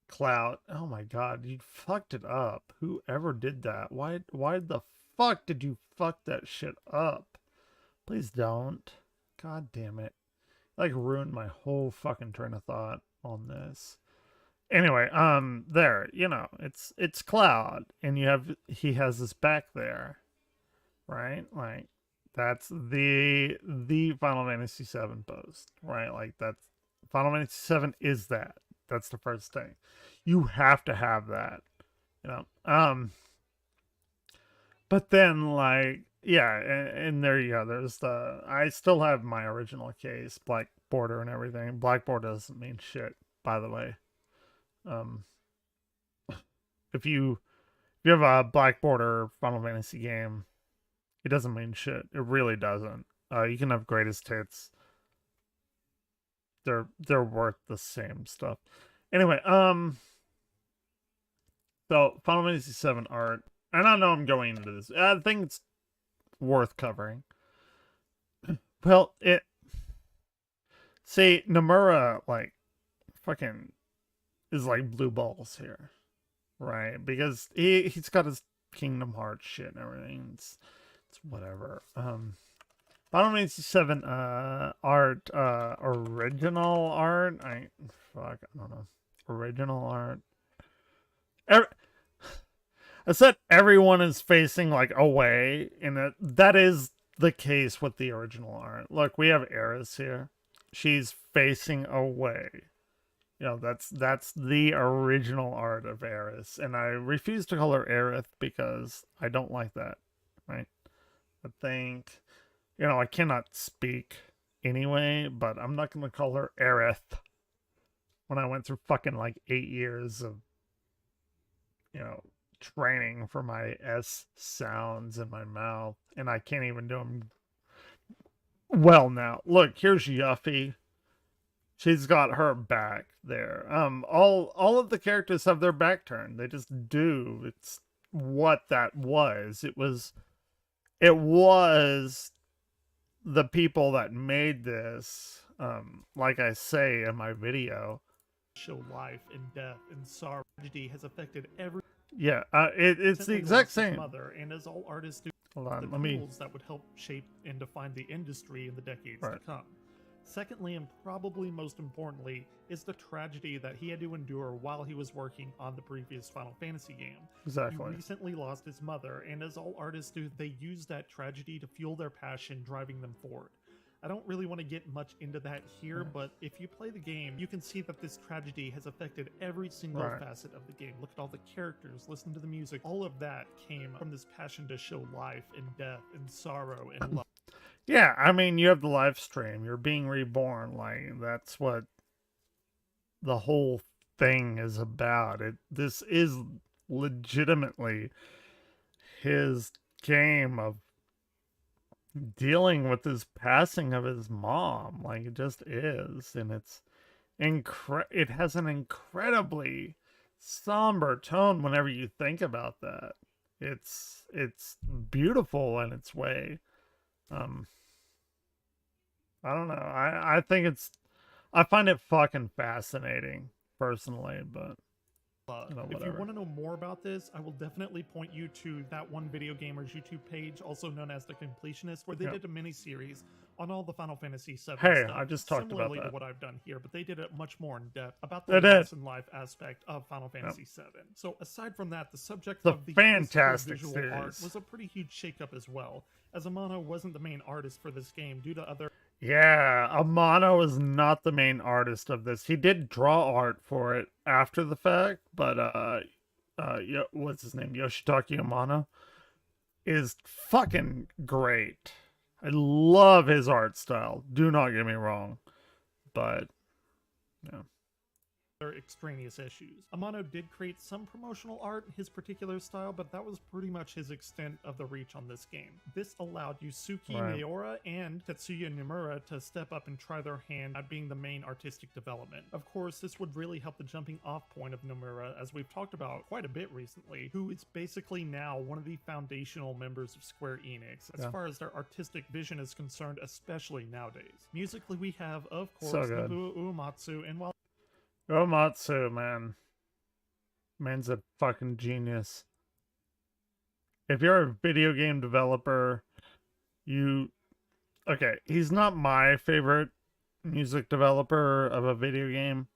Cloud. Oh my god, you fucked it up. Whoever did that? Why the fuck did you fuck that shit up? Please don't. God damn it. Like ruined my whole fucking train of thought on this. Anyway, there, you know, it's Cloud, and he has this back there, right? Like that's the Final Fantasy VII post, right? Like that's Final Fantasy VII is that. That's the first thing. You have to have that, you know. But then like, yeah, and there you go. There's I still have my original case, black border and everything. Black border doesn't mean shit, by the way. If you have a black border Final Fantasy game, it doesn't mean shit. It really doesn't. You can have greatest hits. They're worth the same stuff. Anyway, so Final Fantasy VII art, and I know I'm going into this. I think it's worth covering. Well, Nomura like fucking is like blue balls here, right? Because he's got his Kingdom Hearts shit and everything. It's whatever. Final Fantasy VII art, original art. I don't know. Original art. I said everyone is facing like away, and that is the case with the original art. Look, we have Eris here. She's facing away. You know, that's the original art of Eris, and I refuse to call her Aerith because I don't like that, right? I think, you know, I cannot speak anyway, but I'm not going to call her Aerith when I went through fucking like 8 years of, you know, training for my S sounds in my mouth, and I can't even do them well now. Look, here's Yuffie. She's got her back there. All of the characters have their back turned. They just do. It's what that was. It was the people that made this, like I say in my video, show life and death and sorrow. Tragedy has affected every. Yeah, it's the exact same. Mother, and as all artists do, hold on, the tools that would help shape and define the industry in the decades to come. Secondly, and probably most importantly, is the tragedy that he had to endure while he was working on the previous Final Fantasy game. Exactly. He recently lost his mother, and as all artists do, they use that tragedy to fuel their passion, driving them forward. I don't really want to get much into that here, but if you play the game, you can see that this tragedy has affected every single facet of the game. Look at all the characters, listen to the music. All of that came from this passion to show life and death and sorrow and love. Yeah, I mean, you have the live stream. You're being reborn. Like, that's what the whole thing is about. This is legitimately his game of dealing with this passing of his mom. Like, it just is. And it has an incredibly somber tone whenever you think about that. It's beautiful in its way. I don't know. I think I find it fucking fascinating, personally, but you know, If you whatever. want to know more about this, I will definitely point you to that one video gamer's YouTube page, also known as The Completionist, where they Yeah. did a mini series on all the Final Fantasy VII Hey, stuff. I just talked about similarly that. to what I've done here, but they did it much more in depth about They the did. loss and life aspect of Final Fantasy VII. So aside from that, the subject It's a of the fantastic physical visual art series. was a pretty huge shakeup as well, as Amano wasn't the main artist for this game due to other Yeah, Amano is not the main artist of this. He did draw art for it after the fact, but what's his name? Yoshitaka Amano is fucking great. I love his art style. Do not get me wrong, but yeah. extraneous issues. Amano did create some promotional art in his particular style, but that was pretty much his extent of the reach on this game. This allowed Yusuke Right. Miura and Tetsuya Nomura to step up and try their hand at being the main artistic development. Of course, this would really help the jumping off point of Nomura, as we've talked about quite a bit recently, who is basically now one of the foundational members of Square Enix, as Yeah. far as their artistic vision is concerned, especially nowadays. Musically, we have, of course, So good. Nobuo Uematsu, and while Gomatsu, man. Man's a fucking genius. If you're a video game developer, okay, he's not my favorite music developer of a video game.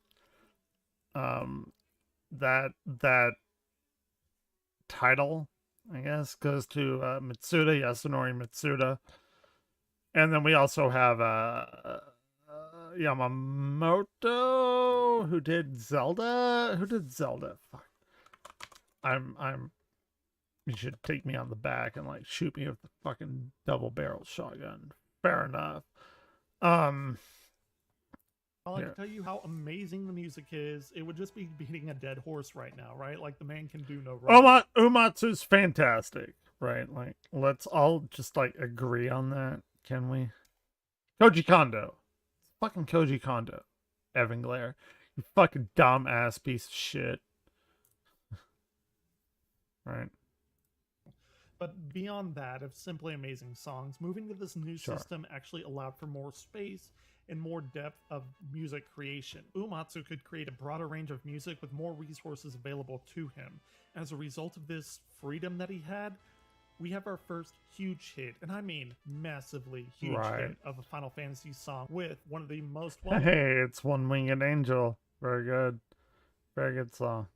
That title, I guess, goes to Mitsuda, Yasunori Mitsuda. And then we also have Yamamoto, who did Zelda. Who did Zelda? Fuck. You should take me on the back and like shoot me with the fucking double barrel shotgun. Fair enough. I can tell you how amazing the music is. It would just be beating a dead horse right now, right? Like the man can do no wrong. Umatsu's fantastic, right? Like, let's all just like agree on that, can we? Koji Kondo. Fucking Koji Kondo. Evan Glare. You fucking dumb ass piece of shit. Right. But beyond that, of simply amazing songs, moving to this new Sure. system actually allowed for more space and more depth of music creation. Uematsu could create a broader range of music with more resources available to him. As a result of this freedom that he had, we have our first huge hit, and I mean massively huge Right. hit of a Final Fantasy song with one of the most Hey, it's One Winged Angel. Very good. Very good song.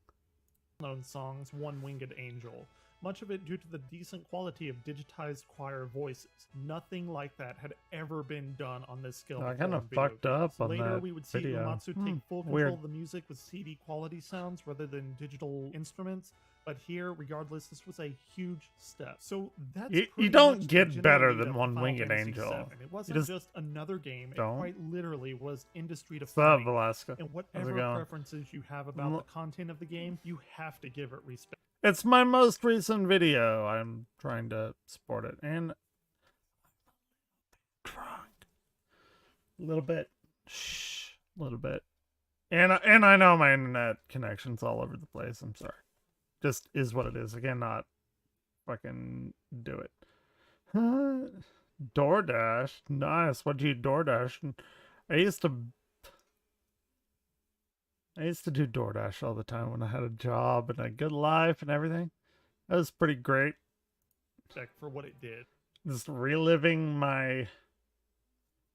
well-known songs, One Winged Angel. Much of it due to the decent quality of digitized choir voices. Nothing like that had ever been done on this scale. I before kind in of video fucked up games. on Later, that we would see video. Uematsu take full control Weird. of the music with CD quality sounds rather than digital instruments. But here, regardless, this was a huge step. So that's You pretty don't much get the better general than lead up to One Final Winged Fantasy Angel. VII. It wasn't just just another game. It don't. quite literally was industry What's up, defining. Velasco? And How's it whatever going? preferences you have about the content of the game, you have to give it respect. It's my most recent video. I'm trying to support it. And drunk. A little bit. Shh. A little bit. And I know my internet connection's all over the place. I'm sorry. Just is what it is. I cannot fucking do it. DoorDash. Nice. What'd you DoorDash? I used to do DoorDash all the time when I had a job and a good life and everything. That was pretty great. For what it did. Just reliving my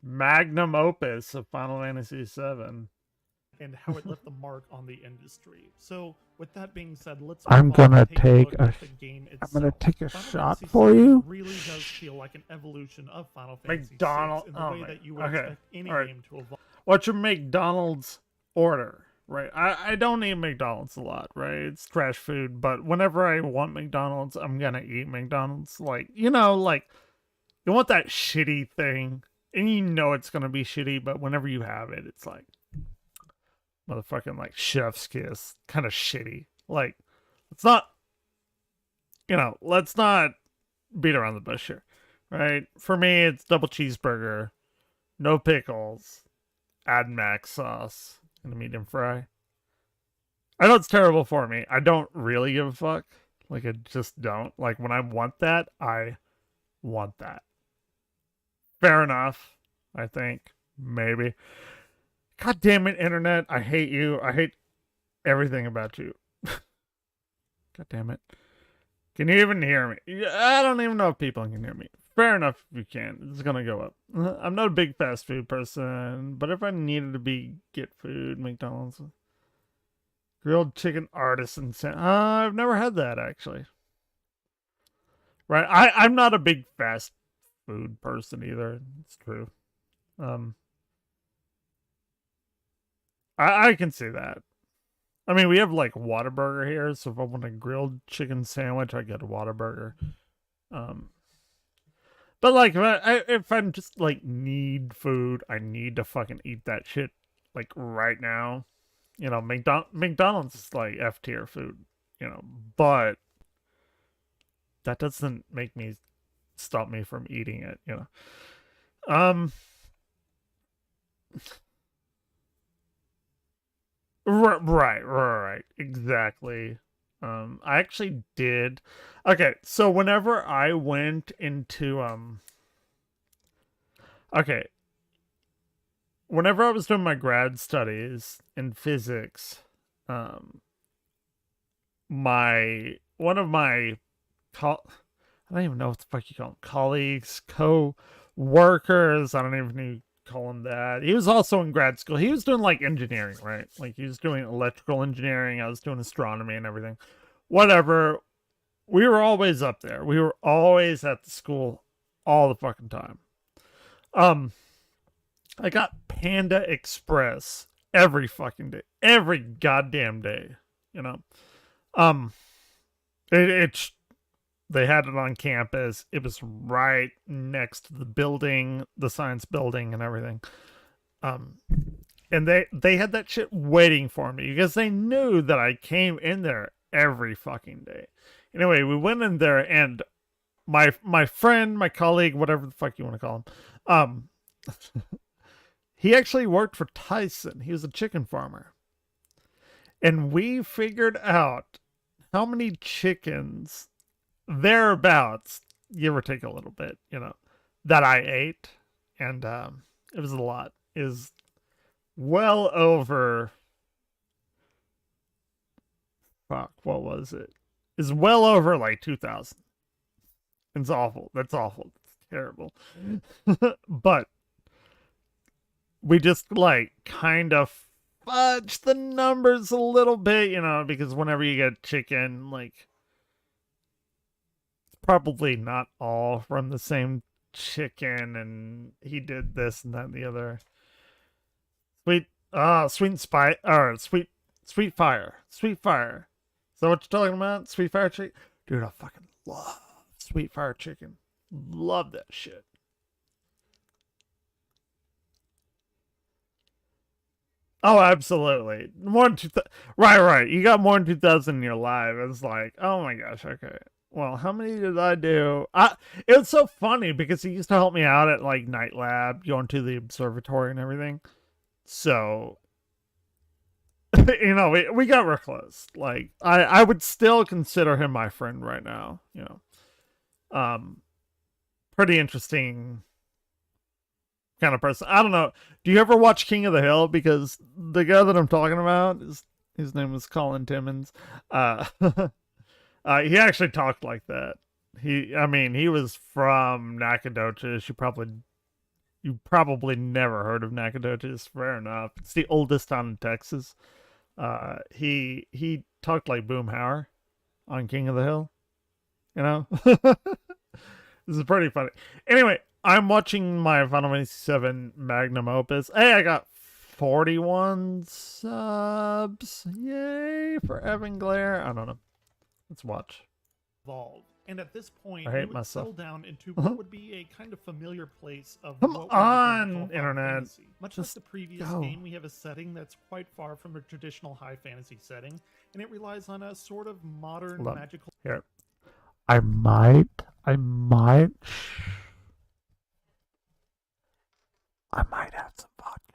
magnum opus of Final Fantasy VII. And how it left the mark on the industry. So, with that being said, let's. I'm move on gonna and take a look at the game itself. I'm gonna take a Final shot Fantasy for VII you. Really does feel like an evolution of Final Fantasy McDonald. VI in the Oh way my. that you would Okay. expect any All right. game to evolve. What's your McDonald's order? Right. I don't eat McDonald's a lot, right? It's trash food, but whenever I want McDonald's, I'm gonna eat McDonald's. Like, you want that shitty thing, and you know it's gonna be shitty, but whenever you have it, it's like motherfucking like chef's kiss, kind of shitty. Like, let's not beat around the bush here, right? For me, it's double cheeseburger, no pickles, add mac sauce, and a medium fry. I know it's terrible for me. I don't really give a fuck. Like, I just don't. Like, when I want that, I want that. Fair enough, I think. Maybe. God damn it, internet. I hate you. I hate everything about you. God damn it. Can you even hear me? I don't even know if people can hear me. Fair enough if you can. It's gonna go up. I'm not a big fast food person, but if I needed to get food, McDonald's. Grilled chicken artisan. I've never had that, actually. Right. I'm not a big fast food person either. It's true. I can see that. I mean, we have like Whataburger here, so if I want a grilled chicken sandwich, I get a Whataburger. But like if I'm just like need food, I need to fucking eat that shit like right now. You know, McDonald's is like F tier food, you know, but that doesn't stop me from eating it, you know. Right, exactly. I actually did. Okay, so whenever I went into okay, whenever I was doing my grad studies in physics, one of my I don't even know what the fuck you call them, colleagues, co-workers, I don't even know you call him that. He was also in grad school. He was doing like engineering, right? Like he was doing electrical engineering. I was doing astronomy and everything. Whatever. We were always up there. We were always at the school all the fucking time. I got Panda Express every fucking day. Every goddamn day. You know? They had it on campus. It was right next to the building, the science building and everything. And they had that shit waiting for me because they knew that I came in there every fucking day. Anyway, we went in there and my friend, my colleague, whatever the fuck you want to call him, he actually worked for Tyson. He was a chicken farmer. And we figured out how many chickens thereabouts, give or take a little bit, you know, that I ate. And it was a lot. It was well over, fuck, what was it? It's well over like 2,000. It's awful. That's awful. It's terrible. But we just like kind of fudge the numbers a little bit, you know, because whenever you get chicken, like, it's probably not all from the same chicken, and he did this and that and the other. Sweet fire. Sweet fire. Is that what you're talking about? Sweet fire chicken? Dude, I fucking love sweet fire chicken. Love that shit. Oh, absolutely. More than 2,000. Right. You got more than 2,000 in your life. It's like, oh my gosh, okay. Well, how many did I do? It was so funny because he used to help me out at like night lab, going to the observatory and everything. So, you know, we got real close. Like, I would still consider him my friend right now, you know. Pretty interesting kind of person. I don't know. Do you ever watch King of the Hill? Because the guy that I'm talking about, his name is Colin Timmons. He actually talked like that. He was from Nacogdoches. You probably never heard of Nacogdoches. Fair enough. It's the oldest town in Texas. He talked like Boomhauer on King of the Hill. You know? This is pretty funny. Anyway, I'm watching my Final Fantasy VII Magnum Opus. Hey, I got 41 subs. Yay for Evan Glare. I don't know. Let's watch. Evolve. And at this point, I hate we would myself. settle down into what would be a kind of familiar place of Come what would on, become Final internet. Fantasy. Much like Just the previous go. game, we have a setting that's quite far from a traditional high fantasy setting, and it relies on a sort of modern Hold on. magical. Here. I might have some vodka.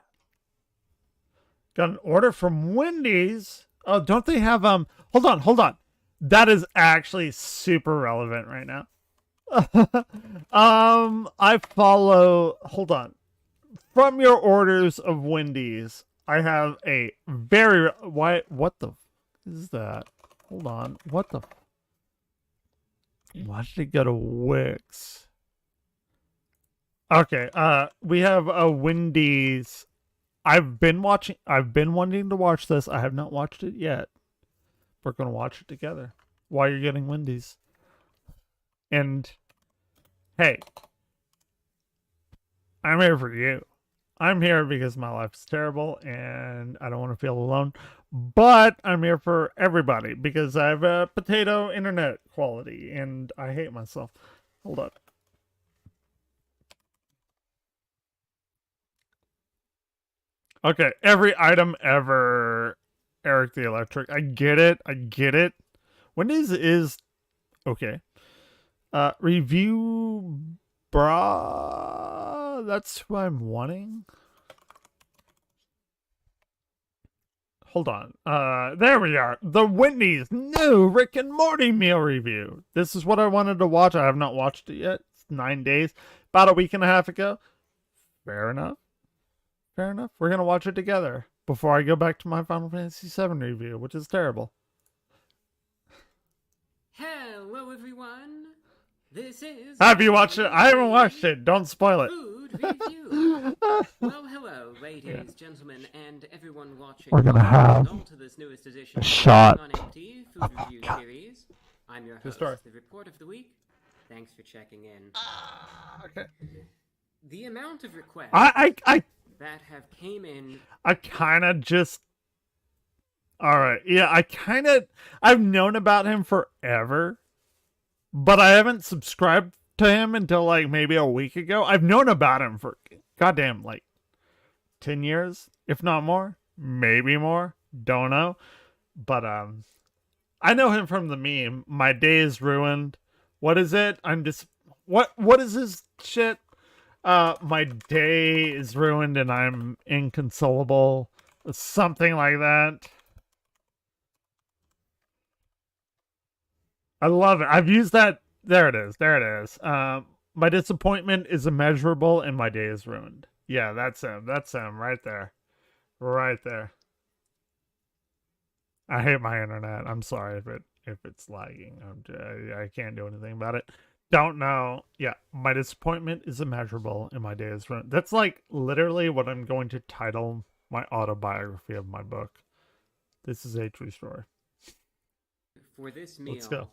Got an order from Wendy's. Oh, don't they have hold on. That is actually super relevant right now. I follow, hold on. From your orders of Wendy's, I have a very what the is that? Hold on. What the why did it go to Wix? Okay, we have a Wendy's. I've been wanting to watch this. I have not watched it yet. We're gonna watch it together while you're getting Wendy's. And hey, I'm here for you. I'm here because my life is terrible and I don't want to feel alone. But I'm here for everybody because I have a potato internet quality and I hate myself. Hold up. Okay, every item ever, Eric the Electric. I get it. I get it. Wendy's is okay. Review bra. That's who I'm wanting. Hold on. There we are. The Wendy's new Rick and Morty meal review. This is what I wanted to watch. I have not watched it yet. It's 9 days. About a week and a half ago. Fair enough. Fair enough. We're going to watch it together before I go back to my Final Fantasy VII review, which is terrible. Hello, everyone. This is... Have you watched it? I haven't watched it. Don't spoil it. Food review. Well, hello, ladies, gentlemen, and everyone watching. We're going to have to this newest edition a shot. On empty food review series. I'm your host, the report of the week. Thanks for checking in. Okay. The amount of requests that have came in... I kind of just... Alright, yeah, I've known about him forever, but I haven't subscribed to him until, like, maybe a week ago. I've known about him for, goddamn, like, 10 years, if not more. Maybe more. Don't know. But, I know him from the meme. My day is ruined. What is it? I'm just... What is this shit? My day is ruined and I'm inconsolable. Something like that. I love it. I've used that. There it is. There it is. My disappointment is immeasurable and my day is ruined. Yeah, that's him. That's him right there. Right there. I hate my internet. I'm sorry if it's lagging. I can't do anything about it. Don't know. Yeah, my disappointment is immeasurable and my day is ruined. That's like literally what I'm going to title my autobiography of my book. This is a true story. For this meal. Let's go.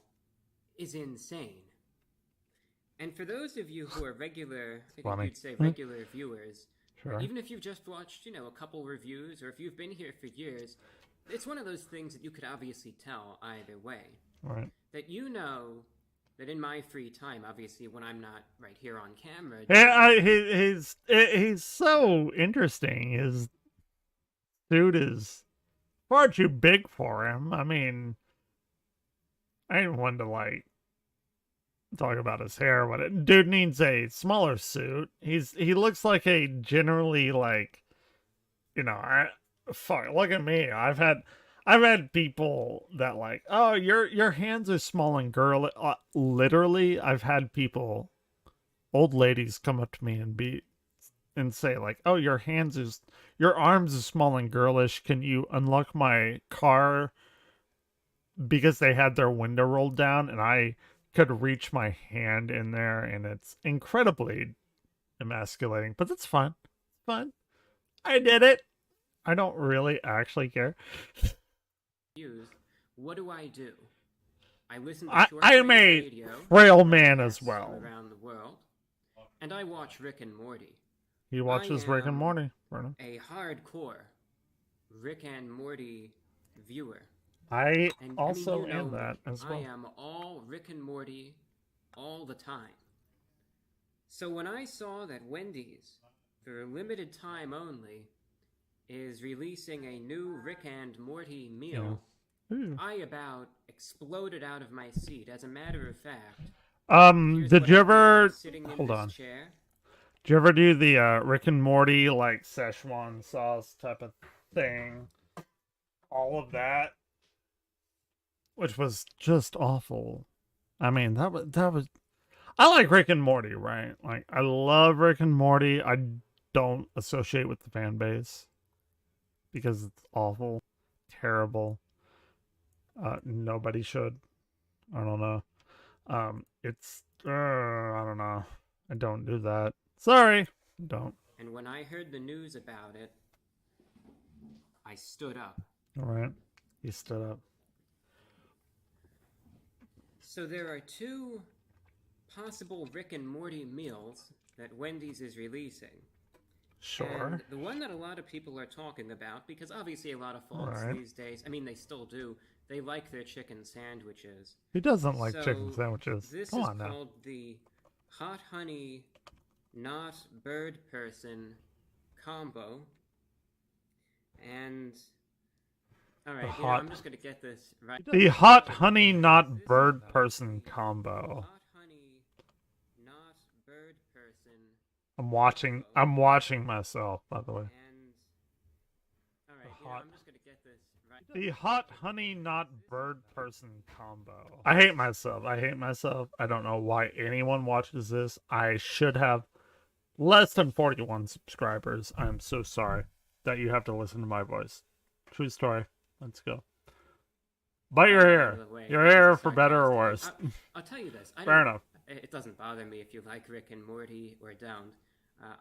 Is insane. And for those of you who are regular, I think Funny. you'd say regular viewers, sure. Even if you've just watched, a couple reviews, or if you've been here for years, it's one of those things that you could obviously tell either way. Right. That that in my free time, obviously when I'm not right here on camera... He's so interesting. His suit is far too big for him. I mean, I didn't want to, like, talk about his hair. Dude needs a smaller suit. He looks like a generally, like, fuck, look at me. I've had people that like, oh, your hands are small and girly. Literally, I've had people, old ladies, come up to me and say like, oh, your arms are small and girlish. Can you unlock my car? Because they had their window rolled down and I could reach my hand in there, and it's incredibly emasculating. But that's fun. It's fun. I did it. I don't really actually care. What do? I listen to I am a frail man as well. Around the world, and I watch Rick and Morty. He watches Rick and Morty. A hardcore Rick and Morty viewer. I also am that as well. I am all Rick and Morty all the time. So when I saw that Wendy's, for a limited time only, is releasing a new Rick and Morty meal, I about exploded out of my seat. As a matter of fact, did you ever hold on? Did you ever do the Rick and Morty like Szechuan sauce type of thing? All of that, which was just awful. I mean, that was. I like Rick and Morty, right? Like, I love Rick and Morty. I don't associate with the fan base. because it's awful, terrible. Nobody should. I don't know. It's I don't know. I don't do that. Sorry, don't. And when I heard the news about it, I stood up. All right, you stood up. So there are two possible Rick and Morty meals that Wendy's is releasing. Sure. And the one that a lot of people are talking about, because obviously a lot of folks these days, I mean, they still do, they like their chicken sandwiches. Who doesn't like chicken sandwiches? This Come is on now. called the Hot Honey Not Bird Person combo. And, alright, I'm just going to get this right. The Hot Honey Not Bird Person combo. Hot Honey Not Bird Person. I'm watching myself, by the way. And, alright, I'm just going to get this right. The Hot Honey Not Bird Person combo. I hate myself. I don't know why anyone watches this. I should have less than 41 subscribers. I'm so sorry that you have to listen to my voice. True story. Let's go. Bite your hair. Your hair for better or worse. I'll tell you this. Fair enough. It doesn't bother me if you like Rick and Morty or don't.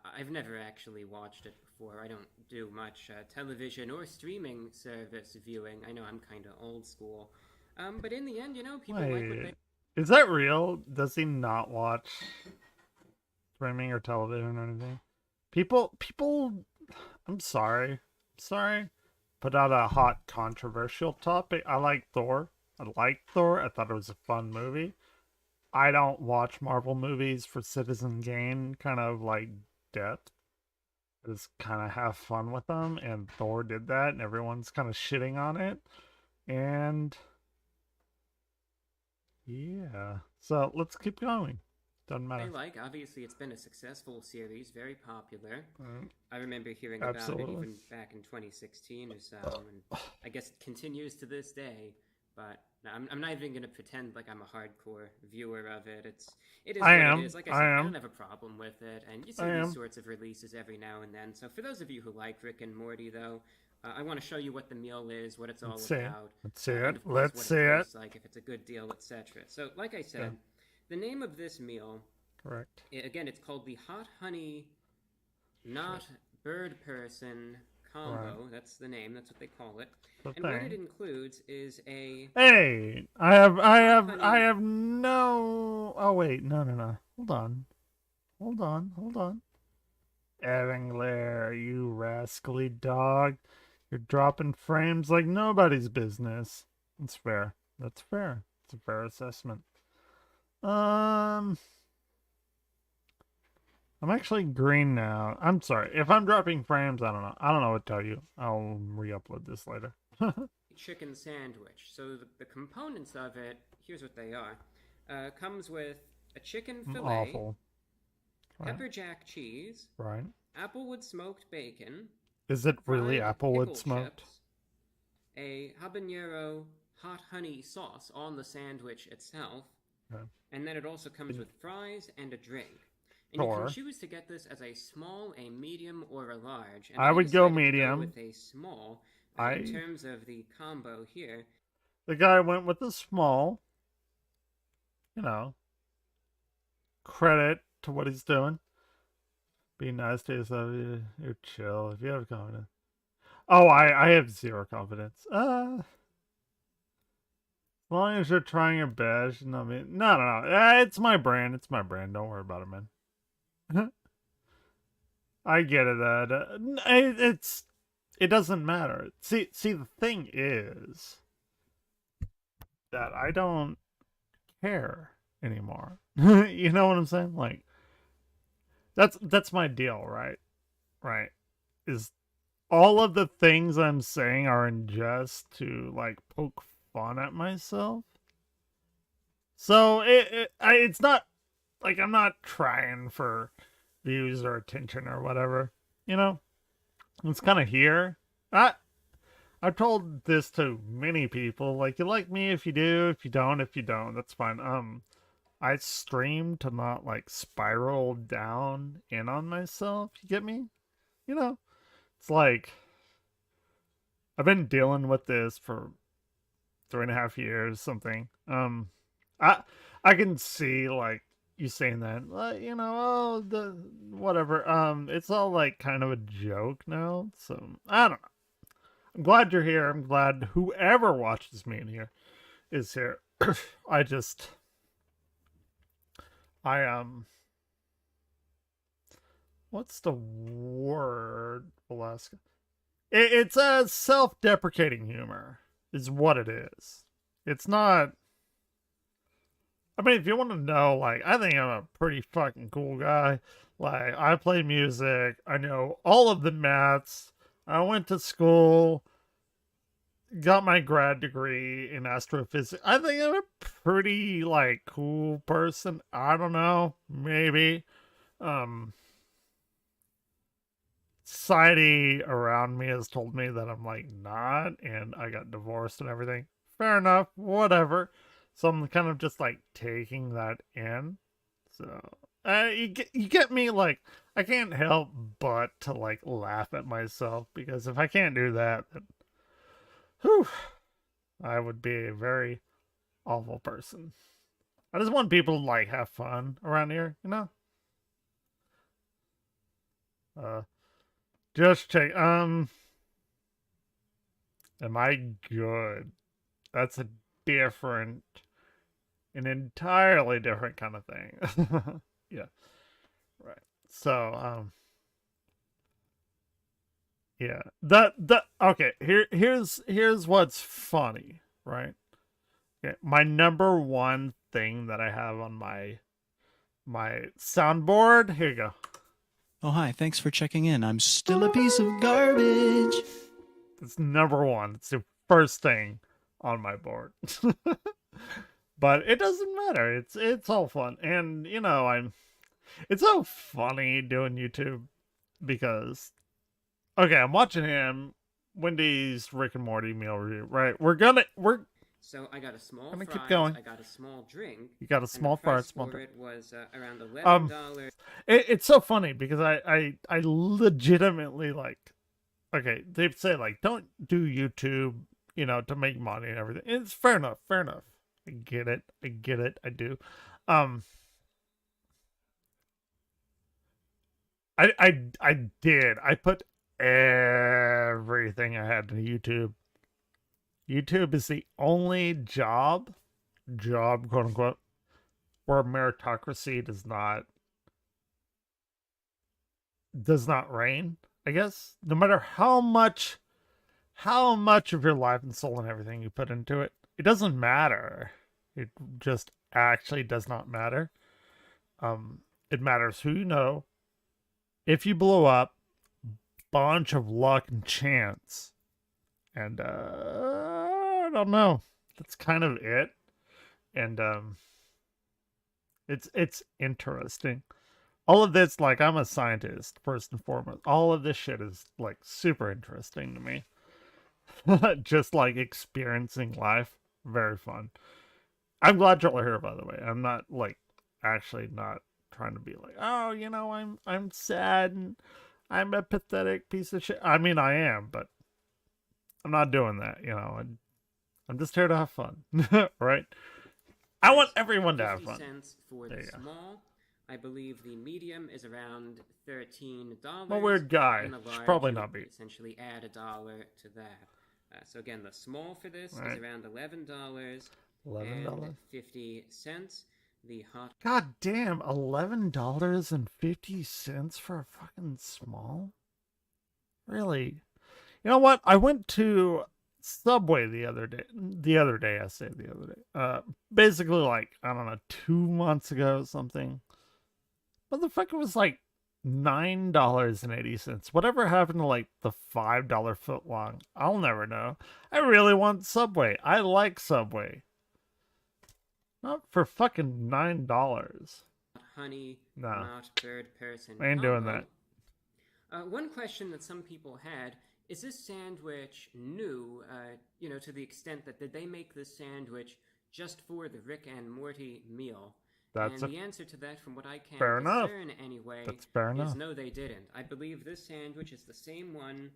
I've never actually watched it before. I don't do much television or streaming service viewing. I know I'm kind of old school. But in the end, people like what they... Is that real? Does he not watch streaming or television or anything? People, I'm sorry. Put out a hot controversial topic. I like Thor. I thought it was a fun movie. I don't watch Marvel movies for Citizen Kane kind of like depth. I just kind of have fun with them, and Thor did that, and everyone's kind of shitting on it. And yeah, so let's keep going. Doesn't matter. Obviously, it's been a successful series, very popular. I remember hearing about it even back in 2016 or so, and I guess it continues to this day. But no, I'm not even going to pretend like I'm a hardcore viewer of it. It is what it is. Like I said, I don't have a problem with it, and you see these sorts of releases every now and then. So for those of you who like Rick and Morty, though, I want to show you what the meal is, what it's all about. Let's see it. Let's see it. Like if it's a good deal, etc. So, like I said, the name of this meal, correct. Again, it's called the Hot Honey Not Bird Person combo. Right. That's the name. That's what they call it. The and what it includes is a... Hey, I have no... Oh, wait. No. Hold on. Evangler, you rascally dog. You're dropping frames like nobody's business. That's fair. It's a fair assessment. I'm actually green now. I'm sorry. If I'm dropping frames, I don't know. I don't know what to tell you. I'll re-upload this later. Chicken sandwich. So the components of it, here's what they are. Comes with a chicken fillet, awful. Pepper jack cheese, right? Applewood smoked bacon. Is it really Applewood smoked? Chips, a habanero hot honey sauce on the sandwich itself, and then it also comes with fries and a drink. And you can choose to get this as a small, a medium, or a large. And I would go medium. With a small, in terms of the combo here. The guy went with the small. Credit to what he's doing. Be nice to yourself. You're chill. If you have confidence. Oh, I have zero confidence. As long as you're trying your best. No. It's my brand. Don't worry about it, man. I get it. That it doesn't matter. See, the thing is that I don't care anymore. You know what I'm saying? Like, that's my deal, right? Right. Is all of the things I'm saying are in jest to like poke fun at myself. So it's not like I'm not trying for views or attention or whatever. It's kind of here. I've told this to many people. Like, you like me if you do, if you don't, that's fine. I stream to not like spiral down in on myself. You get me? It's like I've been dealing with this for 3.5 years, something. I I can see like you saying that, you know, oh the whatever. It's all like kind of a joke now. So I don't know. I'm glad you're here. I'm glad whoever watches me in here is here. I just I what's the word, Alaska? It's a self-deprecating humor, is what it is. It's not. I mean, if you want to know, like, I think I'm a pretty fucking cool guy. Like, I play music. I know all of the maths. I went to school, got my grad degree in astrophysics. I think I'm a pretty, like, cool person. I don't know. Maybe. Um, Society around me has told me that I'm like not, and I got divorced and everything. Fair enough, whatever. So I'm kind of just like taking that in. So you get me, like I can't help but to like laugh at myself, because if I can't do that, then whew, I would be a very awful person. I just want people to like have fun around here, you know? Just check. Am I good? That's a different, an entirely different kind of thing. Yeah, right. So, yeah. Okay. Here's what's funny, right? Okay, my number one thing that I have on my soundboard. Here you go. Oh, hi. Thanks for checking in. I'm still a piece of garbage. It's number one. It's the first thing on my board. But it doesn't matter. It's all fun. And, you know, it's so funny doing YouTube because, okay, I'm watching him, Wendy's Rick and Morty meal review, right? So I got a small gonna fries, keep going. I got a small drink. You got a small fries, small drink. drink. It was around $11. It's so funny because I legitimately like, okay, they say like don't do YouTube, you know, to make money and everything. It's fair enough, fair enough. I get it, I do. I did. I put everything I had into YouTube. YouTube is the only job, quote unquote, where meritocracy does not reign. I guess no matter how much of your life and soul and everything you put into it, it doesn't matter. It just actually does not matter. It matters who you know. If you blow up, bunch of luck and chance. And I don't know. That's kind of it. And it's interesting. All of this, like, I'm a scientist first and foremost. All of this shit is like super interesting to me. Just like experiencing life, very fun. I'm glad you're here, by the way. I'm not like actually not trying to be like, oh, you know, I'm sad and I'm a pathetic piece of shit. I mean, I am, but I'm not doing that, you know. I'm just here to have fun, right? I want everyone to have fun. 50 cents for There the you go. small. I believe the medium is around $13. I'm a weird guy. And the Should large, probably you not would be. essentially add $1 to that. So again, the small for this Right. is around $11. $11.50. The hot. God damn, $11.50 for a fucking small? Really? You know what? I went to Subway the other day. Basically, like, I don't know, 2 months ago or something. Motherfucker was like $9.80. Whatever happened to like the $5 footlong? I'll never know. I really want Subway. I like Subway. Not for fucking $9. Honey, No. not bird person. I ain't doing combo. that. One question that some people had, is this sandwich new, to the extent that did they make this sandwich just for the Rick and Morty meal? That's and the answer to that, from what I can fair enough. discern anyway, That's fair is enough. no, they didn't. I believe this sandwich is the same one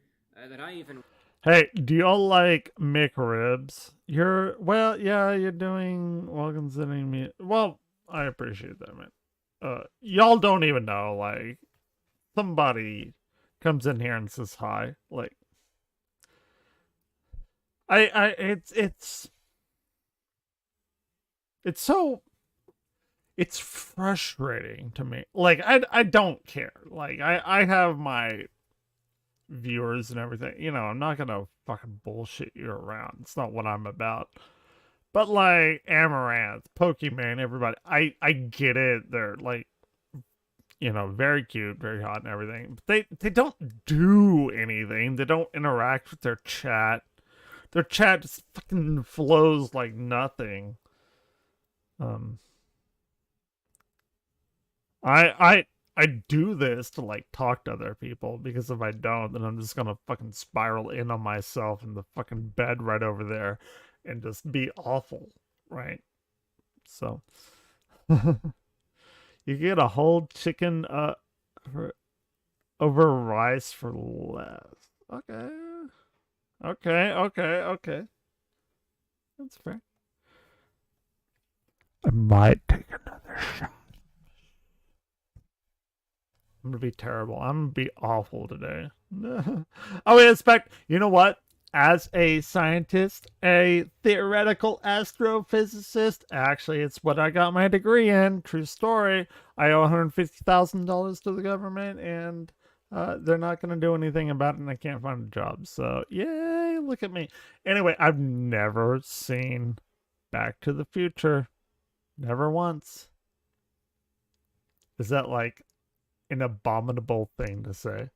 that I even... Hey, do y'all like McRibs? Well, yeah, you're doing well considering me. Well, I appreciate that, man. Y'all don't even know, like, somebody comes in here and says hi. Like, it's so, it's frustrating to me. Like, I don't care. Like, I have my viewers and everything. You know, I'm not gonna fucking bullshit you around. It's not what I'm about. But like Amaranth, Pokemon, everybody, I get it. They're like, you know, very cute, very hot and everything. But they don't do anything. They don't interact with their chat. Their chat just fucking flows like nothing. I do this to like talk to other people, because if I don't, then I'm just gonna fucking spiral in on myself in the fucking bed right over there and just be awful, right? So you get a whole chicken over rice for less. Okay. That's fair. I might take another shot. I'm gonna be terrible. I'm gonna be awful today. I expect, you know what? As a scientist, a theoretical astrophysicist, actually, it's what I got my degree in. True story. I owe $150,000 to the government, and they're not going to do anything about it, and I can't find a job. So, yay, look at me. Anyway, I've never seen Back to the Future. Never once. Is that like an abominable thing to say?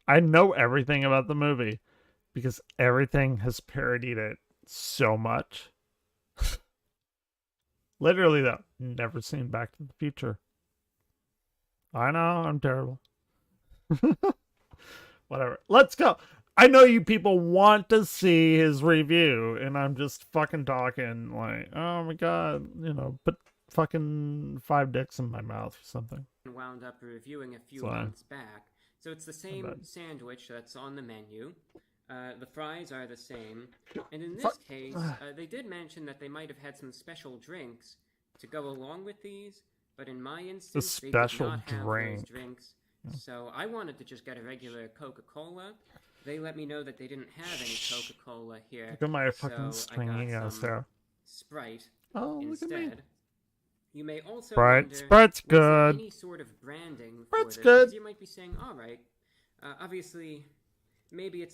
I know everything about the movie because everything has parodied it so much. Literally, though, never seen Back to the Future. I know, I'm terrible. Whatever. Let's go. I know you people want to see his review, and I'm just fucking talking like, oh my god, you know, put fucking 5 dicks in my mouth or something. Wound up reviewing a few months back. So it's the same sandwich that's on the menu. The fries are the same. And in this case, they did mention that they might have had some special drinks to go along with these, but in my instance, they did not have those drinks. So I wanted to just get a regular Coca-Cola. They let me know that they didn't have any Coca-Cola here. Look at my fucking stringy ass there. Sprite instead. Look at me. You may also Sprite's good. Any sort of branding Sprite's for this, good. 'cause you might be saying, all right, obviously, maybe it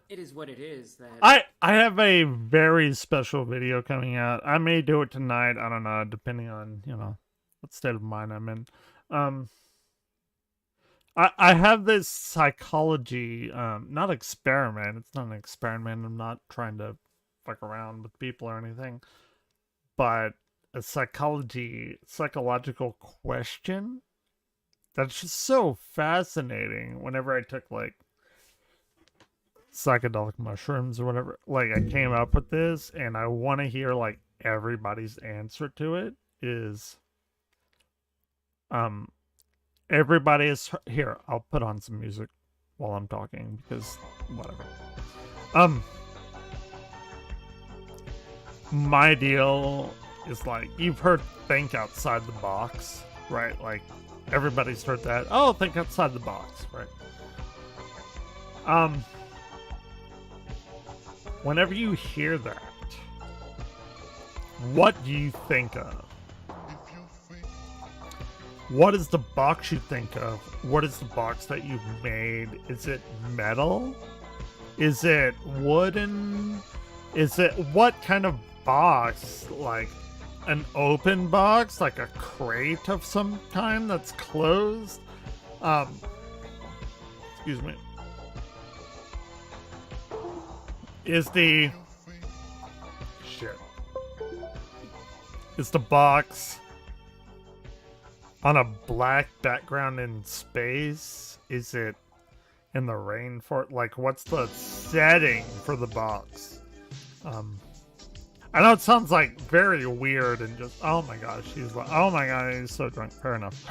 is what it is. That I have a very special video coming out. I may do it tonight. I don't know, depending on, you know, what state of mind I'm in. I have this psychology, not experiment. It's not an experiment. I'm not trying to fuck around with people or anything, but a psychological question that's just so fascinating. Whenever I took like psychedelic mushrooms or whatever, like I came up with this, and I want to hear like everybody's answer to it. Is everybody is here. I'll put on some music while I'm talking because whatever. My deal is like, you've heard think outside the box, right? Like everybody's heard that. Oh, think outside the box, right? Whenever you hear that, what do you think of? What is the box you think of? What is the box that you've made? Is it metal? Is it wooden? Is it what kind of box? Like an open box? Like a crate of some kind that's closed? Excuse me. Is the box on a black background in space? Is it in the rainforest? Like, what's the setting for the box? I know it sounds like very weird and just, oh my gosh, he's like, oh my god, he's so drunk. Fair enough.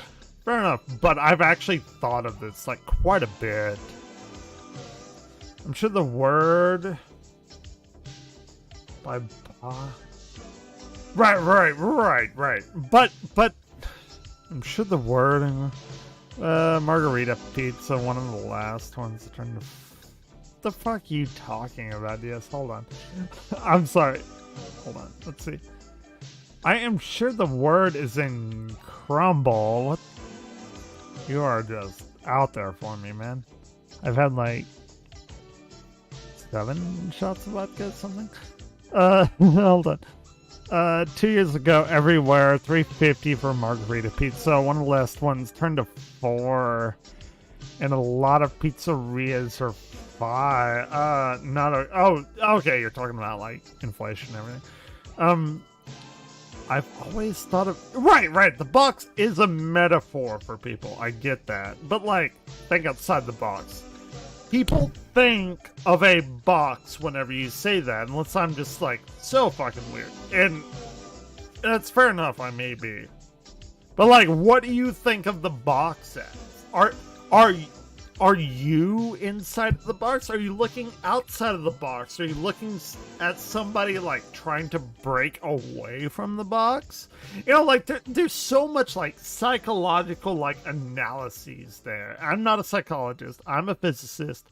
But I've actually thought of this like quite a bit. I'm sure the word by right. But I'm sure the word margarita pizza, one of the last ones. Trying to. The fuck are you talking about? Yes, hold on. I'm sorry. Hold on. Let's see. I am sure the word is in crumble. What? You are just out there for me, man. I've had like 7 shots of vodka or something. Hold on. 2 years ago, everywhere, $3.50 for margarita pizza. One of the last ones turned to $4, and a lot of pizzerias are $5. Oh, okay. You're talking about like inflation and everything. I've always thought of right. The box is a metaphor for people. I get that, but like, think outside the box. People think of a box whenever you say that, unless I'm just like so fucking weird. And that's fair enough, I may be. But like, what do you think of the box as? Are you inside the box? Are you looking outside of the box? Are you looking at somebody like trying to break away from the box? You know, like there's so much like psychological like analyses there. I'm not a psychologist. I'm a physicist.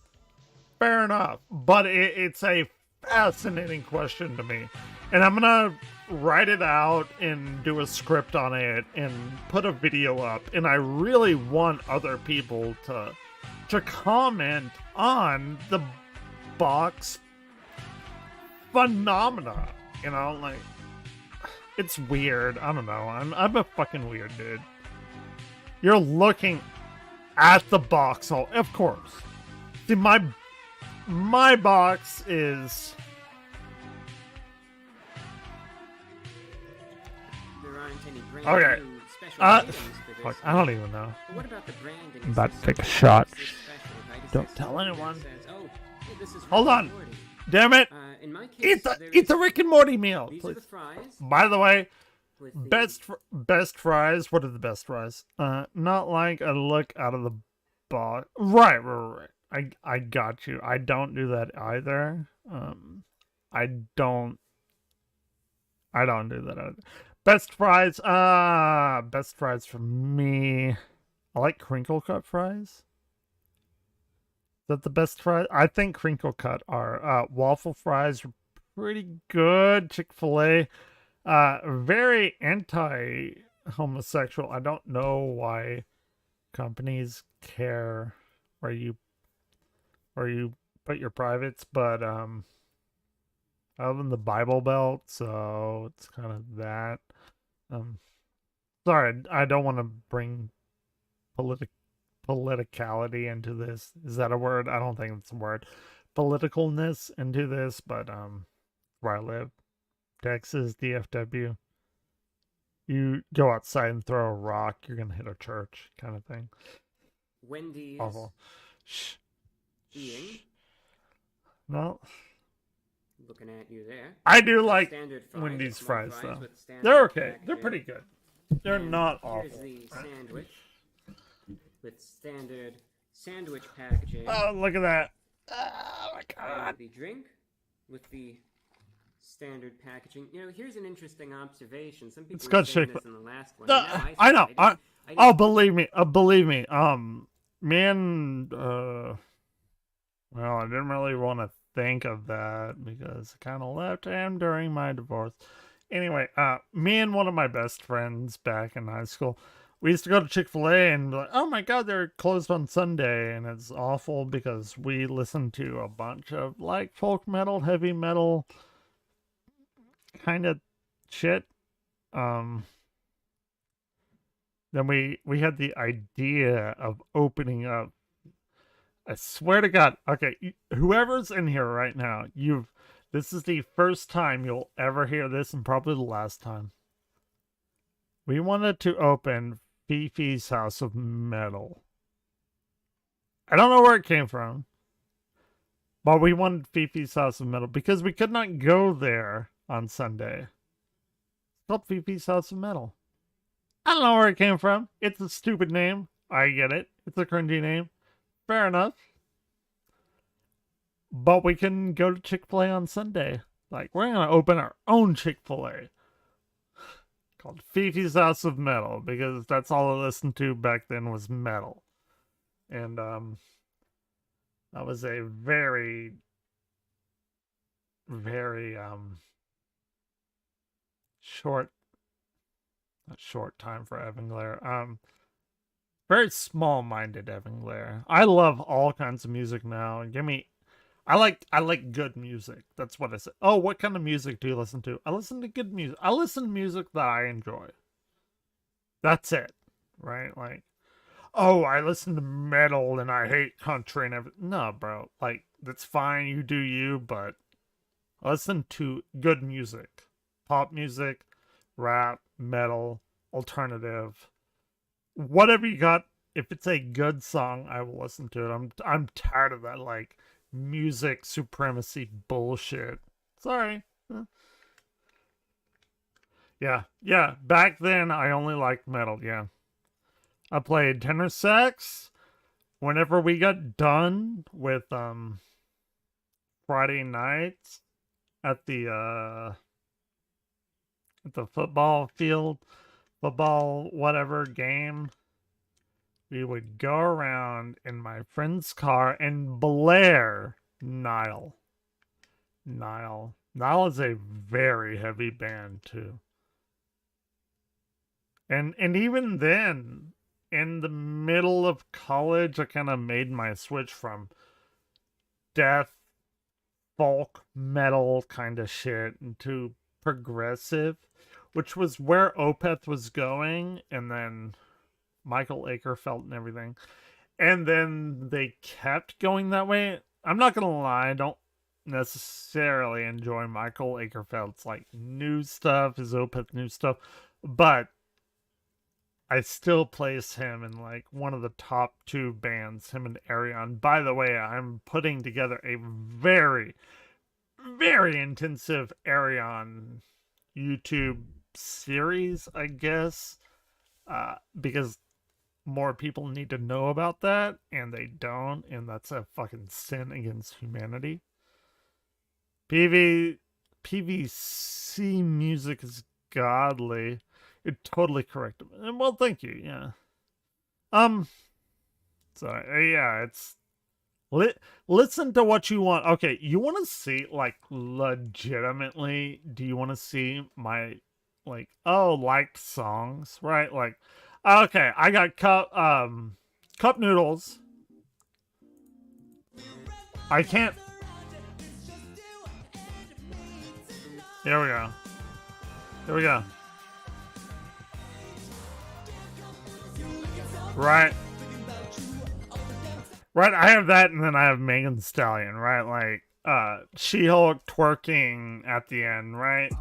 Fair enough. But it's a fascinating question to me. And I'm gonna write it out and do a script on it and put a video up. And I really want other people to comment on the box phenomena, you know, like, it's weird. I don't know. I'm a fucking weird dude. You're looking at the box, of course. See, my box is. There aren't any brand Okay. new special items for this. I don't even know. But what about the branding? I'm about to take a shot. Don't tell anyone. Hold on. Damn it. In my case, Eat the Rick and Morty meal. These are the fries. By the way, best fries. What are the best fries? Not like a look out of the box. Right. I got you. I don't do that either. I don't do that either. Best fries. Best fries for me. I like crinkle cut fries. Is that the best fries? I think crinkle cut are. Waffle fries are pretty good. Chick-fil-A. Very anti-homosexual. I don't know why companies care where you put your privates, but I live in the Bible Belt, so it's kind of that. Sorry, I don't want to bring politicality into this. Is that a word? I don't think it's a word. Politicalness into this, but where I live, Texas, DFW. You go outside and throw a rock, you're gonna hit a church, kind of thing. Wendy's. Awful. Shh. Eating. No. Looking at you there. I do like Standard Wendy's fries, though. standard They're okay. packaging. They're pretty good. They're not awful. Here's the sandwich with standard sandwich packaging. Oh, look at that. Oh, my God. And the drink with the standard packaging. You know, here's an interesting observation. Some people were saying this in the last one. I know. Believe me. Man, well, I didn't really want to think of that because I kind of left him during my divorce. Anyway, me and one of my best friends back in high school, we used to go to Chick-fil-A and be like, oh my God, they're closed on Sunday. And it's awful because we listened to a bunch of like folk metal, heavy metal kind of shit. Then we had the idea of opening up. I swear to God. Okay, whoever's in here right now, this is the first time you'll ever hear this, and probably the last time. We wanted to open Fifi's House of Metal. I don't know where it came from, but we wanted Fifi's House of Metal because we could not go there on Sunday. It's called Fifi's House of Metal. I don't know where it came from. It's a stupid name. I get it. It's a cringy name. Fair enough. but we can go to Chick-fil-A on Sunday. Like, we're going to open our own Chick-fil-A called Fifi's House of Metal, because that's all I listened to back then was metal. And that was a very, very short time for Evan Glare. Very small-minded Evan Glare. I love all kinds of music now. I like good music. That's what I say. Oh, what kind of music do you listen to? I listen to good music. I listen to music that I enjoy. That's it, right? Like, oh, I listen to metal and I hate country and everything. No, bro. Like, that's fine. You do you, but listen to good music. Pop music, rap, metal, alternative. Whatever you got. If it's a good song, I will listen to it. I'm tired of that, like, music supremacy bullshit. Sorry. Yeah. Back then, I only liked metal, yeah. I played tenor sax. Whenever we got done with Friday nights at the football field, football whatever game, we would go around in my friend's car and blare Nile. Nile is a very heavy band too. And even then, in the middle of college, I kind of made my switch from death, folk, metal kind of shit into progressive, which was where Opeth was going, and then Michael Akerfeld and everything. And then they kept going that way. I'm not going to lie, I don't necessarily enjoy Michael Akerfeld's like new stuff, his Opeth new stuff, but I still place him in like one of the top two bands, him and Arion. By the way, I'm putting together a very, very intensive Arion YouTube series, I guess, because more people need to know about that, and they don't, and that's a fucking sin against humanity. PVC music is godly. You're totally correct. And well, thank you. Yeah. So yeah, it's listen to what you want. Okay, you want to see like legitimately? Do you want to see my like liked songs? Right? Like, okay, I got cup noodles. I can't. Here we go. Here we go. Right, I have that, and then I have Megan Thee Stallion, right? Like, She-Hulk twerking at the end, right?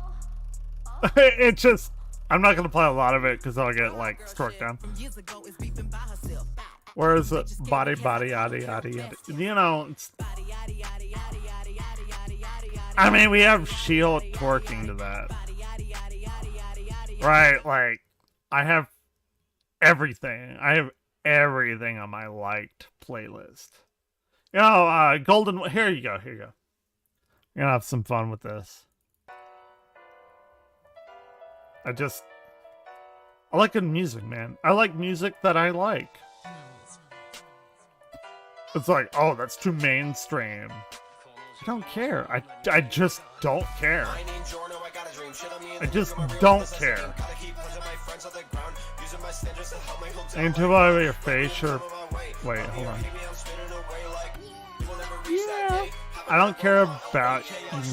It just, I'm not gonna play a lot of it, because I'll get, like, struck down. Whereas body, yada, yada, yada. You know, it's... I mean, we have She-Hulk twerking to that. Right, like, I have everything. I have everything on my liked playlist. You know, Golden... Here you go. You're gonna have some fun with this. I like good music, man. I like music that I like. It's like, oh, that's too mainstream. I don't care. I just don't care. I just don't care. Ain't too about your face or... Wait, hold on. Yeah. I don't care about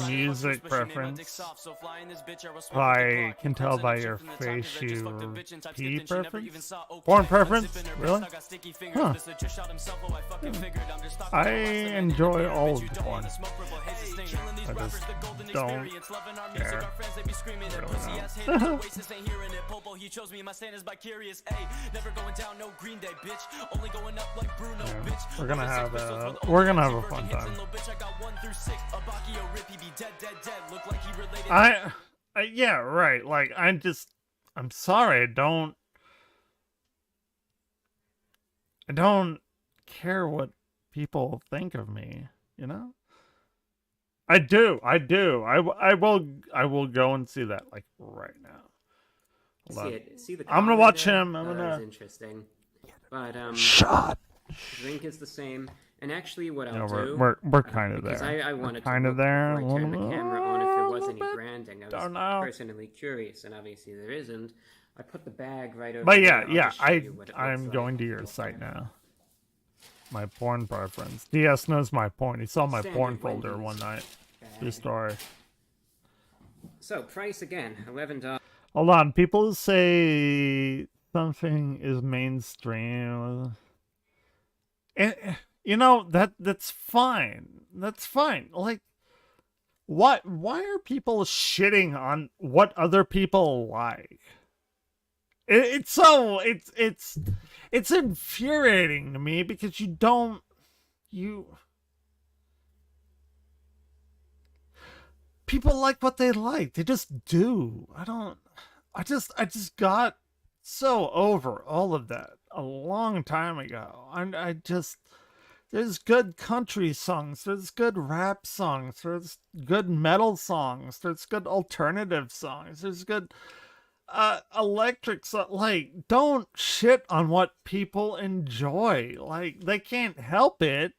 music preference. I can tell by your face you pee preference? Porn preference? Really? Huh. I enjoy all of the porn. I just don't care. Really don't. Yeah, we're gonna have a fun time. Yeah, right. Like, I'm sorry. I don't care what people think of me, you know? I do. I will go and see that like right now. See the I'm gonna collar watch there? him. That was interesting. But Shot. Drink is the same. And actually, what I'll we're, do, we're kind of because there. I wanted kind to of look there. before I turned the camera on if there was any bit. branding. I Don't was know. personally curious, and obviously there isn't. I put the bag right over But there. yeah, I'll just show you what it I'm looks going like. to your site now. My porn preference. DS knows my porn. He saw my Standard porn folder Wendy's one night. bag. True story. So price again, $11. Hold on. People say something is mainstream. And you know that's fine. That's fine. Like, why are people shitting on what other people like? It's so it's infuriating to me because people like what they like. They just do. I just got so over all of that a long time ago. There's good country songs, there's good rap songs, there's good metal songs, there's good alternative songs, there's good electric like, don't shit on what people enjoy. Like, they can't help it.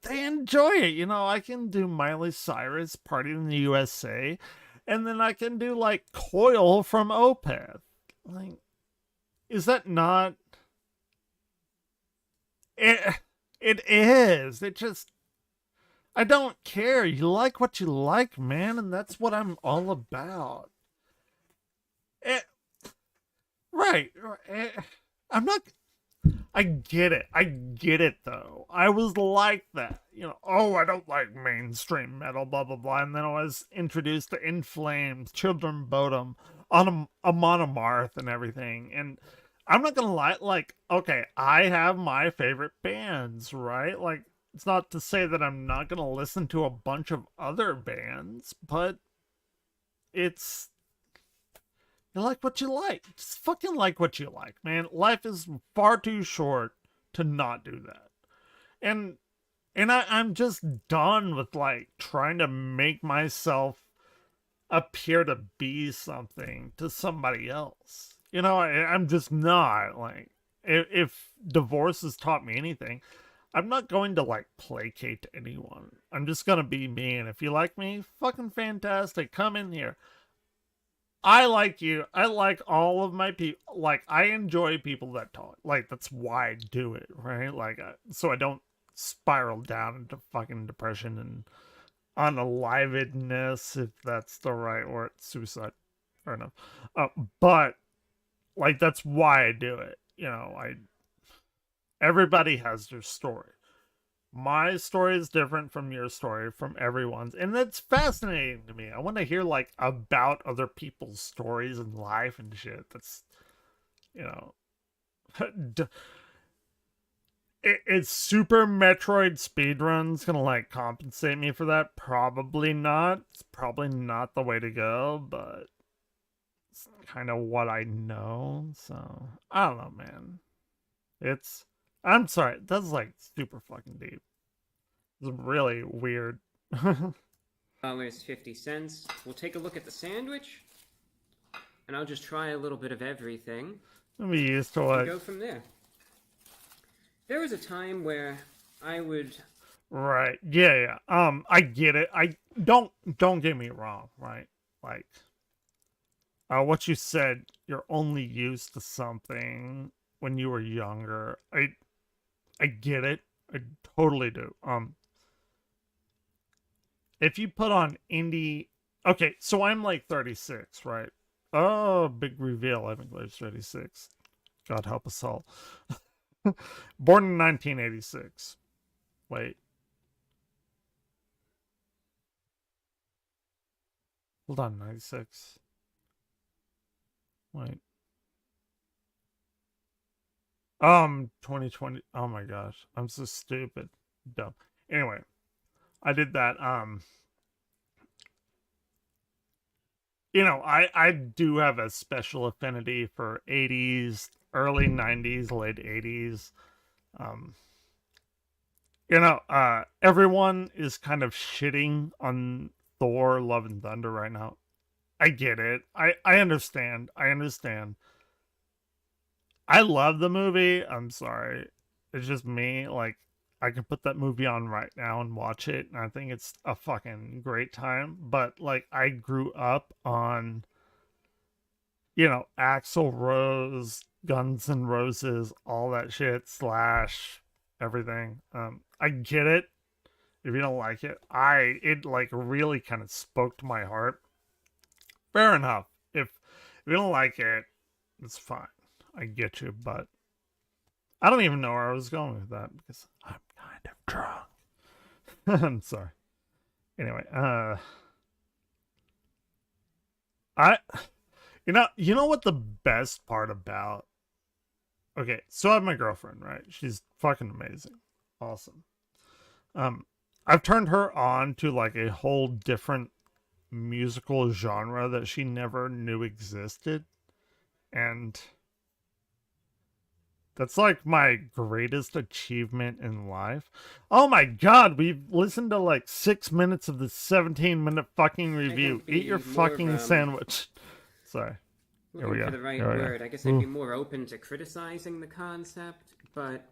They enjoy it. You know, I can do Miley Cyrus, Party in the USA, and then I can do like Coil from Opeth. Like, is that not it is. It just, I don't care. You like what you like, man, and that's what I'm all about. Right. I'm not. I get it, though. I was like that. You know, oh, I don't like mainstream metal, blah, blah, blah. And then I was introduced to In Flames, Children Bodom, on a Monomarth and everything. And I'm not going to lie. Like, okay, I have my favorite bands, right? Like, it's not to say that I'm not going to listen to a bunch of other bands, but it's, you like what you like. Just fucking like what you like, man. Life is far too short to not do that. And I'm just done with like trying to make myself appear to be something to somebody else. You know, I'm just not. Like, if divorce has taught me anything, I'm not going to like placate to anyone. I'm just gonna be me, and if you like me, fucking fantastic. Come in here. I like you. I like all of my people. Like, I enjoy people that talk. Like, that's why I do it, right? Like, so I don't spiral down into fucking depression and unalivedness, if that's the right word. Suicide. Fair enough. But, like, that's why I do it. You know, everybody has their story. My story is different from your story, from everyone's, and that's fascinating to me. I want to hear like about other people's stories and life and shit. That's, you know, it's Super Metroid speedruns gonna like compensate me for that? Probably not. It's probably not the way to go, but it's kind of what I know. So I don't know, man. I'm sorry, that's like super fucking deep. It's really weird. $50. We'll take a look at the sandwich, and I'll just try a little bit of everything. Let me used to it. Go from there. There was a time where I would. Right. Yeah. I get it. I don't get me wrong. Right. Like, what you said. You're only used to something when you were younger. I get it. I totally do. If you put on indie, okay, so I'm like 36, right? Oh, big reveal. I think I'm 36. God help us all. Born in 1986. Wait. Hold on, 96. Wait. 2020. Oh my gosh. I'm so stupid. Dumb. Anyway, I did that. You know, I do have a special affinity for 80s, early 90s, late 80s. everyone is kind of shitting on Thor Love and Thunder right now. I get it. I understand. I understand. I love the movie. I'm sorry. It's just me. Like, I can put that movie on right now and watch it, and I think it's a fucking great time. But, like, I grew up on, Axl Rose, Guns N' Roses, all that shit, Slash, everything. I get it. If you don't like it, it like really kind of spoke to my heart. Fair enough. If you don't like it, it's fine. I get you, but I don't even know where I was going with that because I'm kind of drunk. I'm sorry. Anyway, you know what the best part about? Okay, so I have my girlfriend, right? She's fucking amazing, awesome. I've turned her on to like a whole different musical genre that she never knew existed, and that's like my greatest achievement in life. Oh my god, we've listened to like 6 minutes of the 17-minute fucking review. Eat your fucking sandwich. Sorry. Looking for the right word. I guess I'd be more open to criticizing the concept, but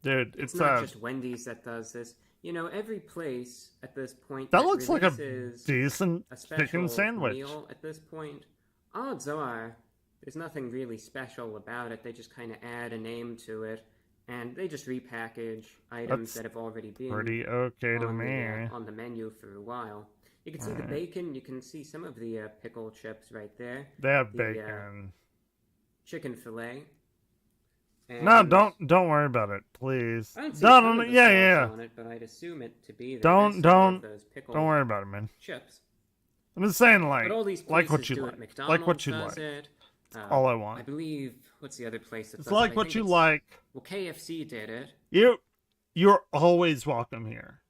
dude, it's not just Wendy's that does this. Every place at this point that looks like a decent chicken sandwich. Meal at this point, odds are there's nothing really special about it. They just kind of add a name to it, and they just repackage items that have already been pretty okay to me on the menu for a while. You can see the bacon. You can see some of the pickle chips right there. They have bacon. Chicken fillet. And no, don't worry about it, please. I don't see yeah. On it, but I'd assume it to be don't worry about it, man. Chips. I'm just saying, like, but all these like what you do like, it. McDonald's like what you does like. It. All I want. I believe what's the other place that it's does like it? what you like. Well, KFC did it. You're always welcome here.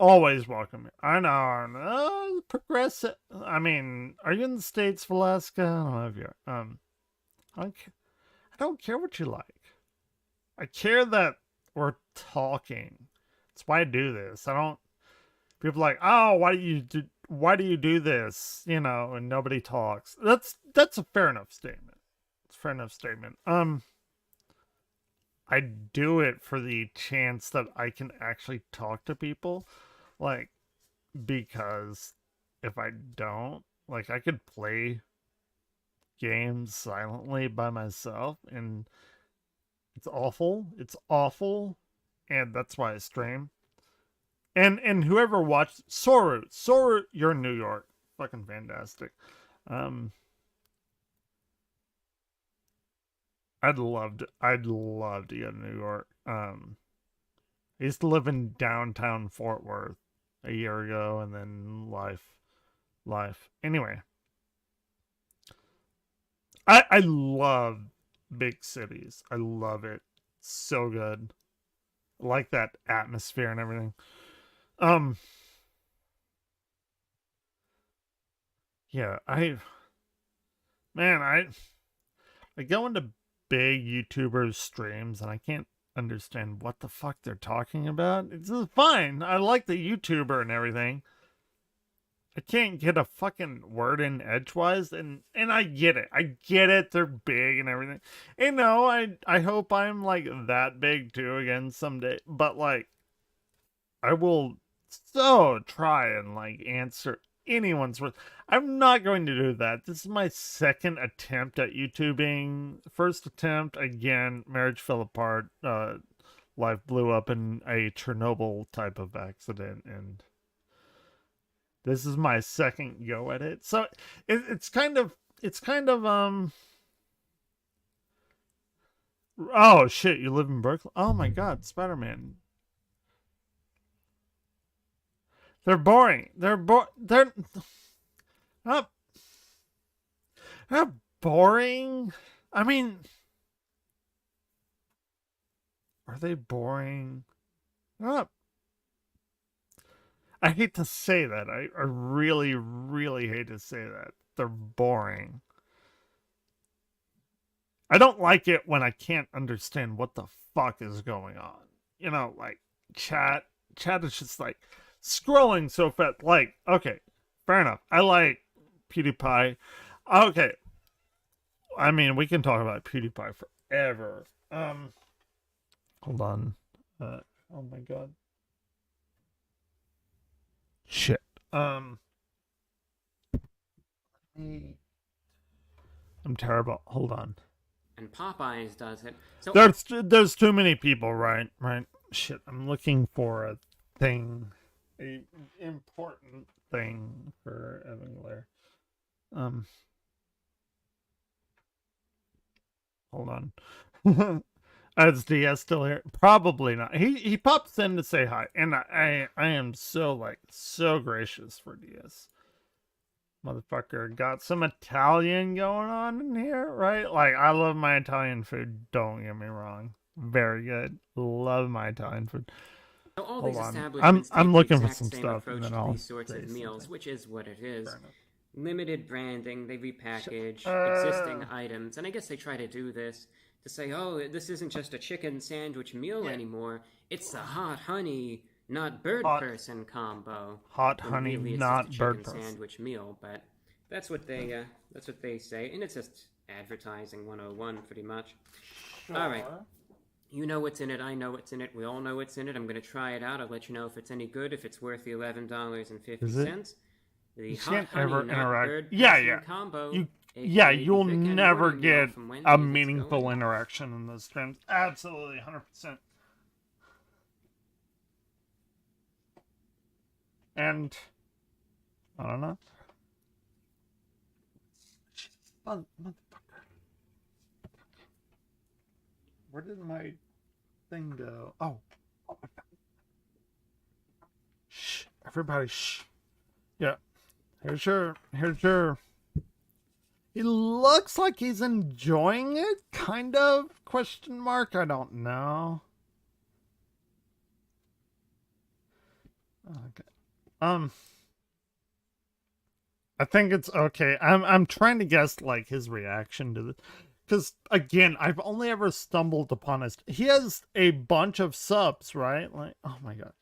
Always welcome here. I know. Progressive. I mean, are you in the States, Velasca? I don't know if you're. I don't care what you like. I care that we're talking. That's why I do this. I don't. People are like, oh, why do you do this? And nobody talks. That's a fair enough statement. It's a fair enough statement. I do it for the chance that I can actually talk to people, like, because if I don't, like, I could play games silently by myself, and it's awful. It's awful, and that's why I stream. And whoever watched Soru, you're in New York, fucking fantastic. I'd love to go to New York. I used to live in downtown Fort Worth a year ago, and then life. Anyway, I love big cities. I love it. So good. I like that atmosphere and everything. Yeah, I go into big YouTubers streams and I can't understand what the fuck they're talking about. It's fine. I like the YouTuber and everything. I can't get a fucking word in edgewise, and I get it. I get it. They're big and everything. I hope I'm like that big too again someday. But like, I will so try and like answer anyone's word. I'm not going to do that. This is my second attempt at YouTubing. First attempt, again, marriage fell apart. Life blew up in a Chernobyl type of accident, and this is my second go at it. So it's kind of oh shit, you live in Berkeley? Oh my god, Spider-Man. They're boring. They're not boring. I mean, are they boring? Not. I hate to say that. I really, really hate to say that. They're boring. I don't like it when I can't understand what the fuck is going on. Like, chat is just like scrolling so fast. Like, okay, fair enough. I like PewDiePie. Okay. I mean, we can talk about PewDiePie forever. Hold on. Oh my god. Shit. I'm terrible. Hold on. And Popeyes does it. So There's too many people, right? Right. Shit. I'm looking for a thing, a important thing for Evan Glare. Hold on. Is DS still here? Probably not. He pops in to say hi, and I am so gracious for DS. Motherfucker got some Italian going on in here, right? Like, I love my Italian food. Don't get me wrong. Very good. Love my Italian food. So all Hold these on. establishments I'm take looking the for exact some same stuff, approach and then to I'll these sorts say of meals, something. which is what it is. Fair enough. Limited branding, they repackage existing items, and I guess they try to do this to say, oh, this isn't just a chicken sandwich meal anymore, it's the hot honey, not bird person combo. Hot When honey, really it's not just a bird chicken person. sandwich meal, but that's what they say, and it's just advertising 101 pretty much. Sure. All right. You know what's in it, I know what's in it, we all know what's in it. I'm going to try it out. I'll let you know if it's any good, if it's worth the $11.50. Is it? The You hot can't honey, ever not interact. bird Yeah, person yeah. combo. You'll Vic and never Morty meal get from Wendy's. a Let's meaningful go. interaction in those streams. Absolutely, 100%. And I don't know. Motherfucker. Where did my thing go? Oh. Shh. Everybody, shh. Yeah. Here's your. He looks like he's enjoying it, kind of, question mark. I don't know. Okay. I think it's okay. I'm trying to guess like his reaction to this, because again, I've only ever stumbled upon his. He has a bunch of subs, right? Like, oh my god.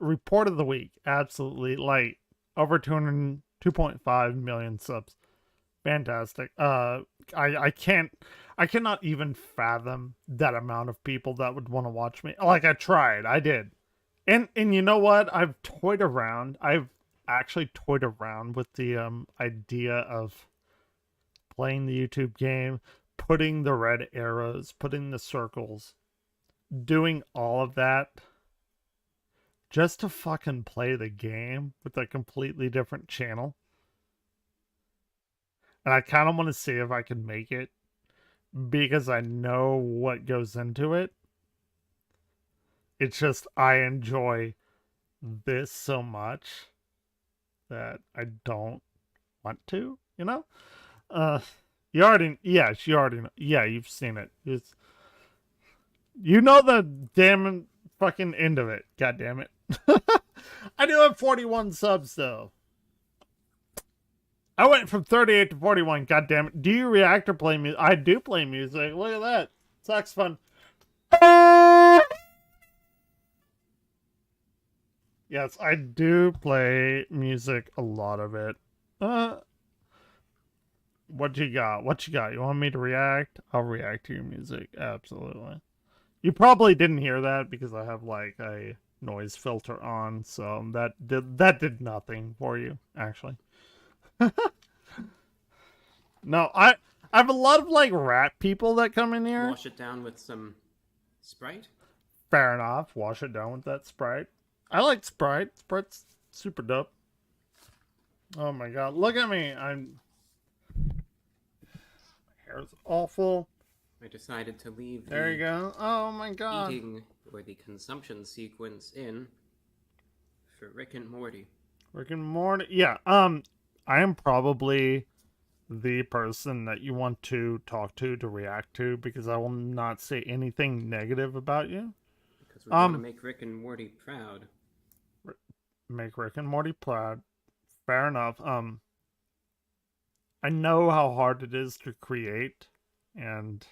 Report of the week, absolutely, like over 2.5 million subs. Fantastic. I cannot even fathom that amount of people that would want to watch me. Like, I did. And you know what? I've actually toyed around with the idea of playing the YouTube game, putting the red arrows, putting the circles, doing all of that just to fucking play the game with a completely different channel. And I kind of want to see if I can make it, because I know what goes into it. It's just I enjoy this so much that I don't want to, you know? You already know. Yeah, you've seen it. You know the damn fucking end of it. God damn it. I do have 41 subs though. I went from 38 to 41. God damn it. Do you react or play music? I do play music. Look at that. Saxophone. Yes, I do play music, a lot of it. What you got? You want me to react? I'll react to your music. Absolutely. You probably didn't hear that because I have like a noise filter on, so that did nothing for you, actually. No, I have a lot of like rap people that come in here. Wash it down with some Sprite. Fair enough. Wash it down with that Sprite. I like Sprite. Sprite's super dope. Oh my god, look at me. My hair's awful. I decided to leave the There you go. Oh my god. eating or the consumption sequence in for Rick and Morty. Rick and Morty. Yeah. I am probably the person that you want to talk to react to, because I will not say anything negative about you. Because we want to make Rick and Morty proud. Make Rick and Morty proud. Fair enough. I know how hard it is to create, and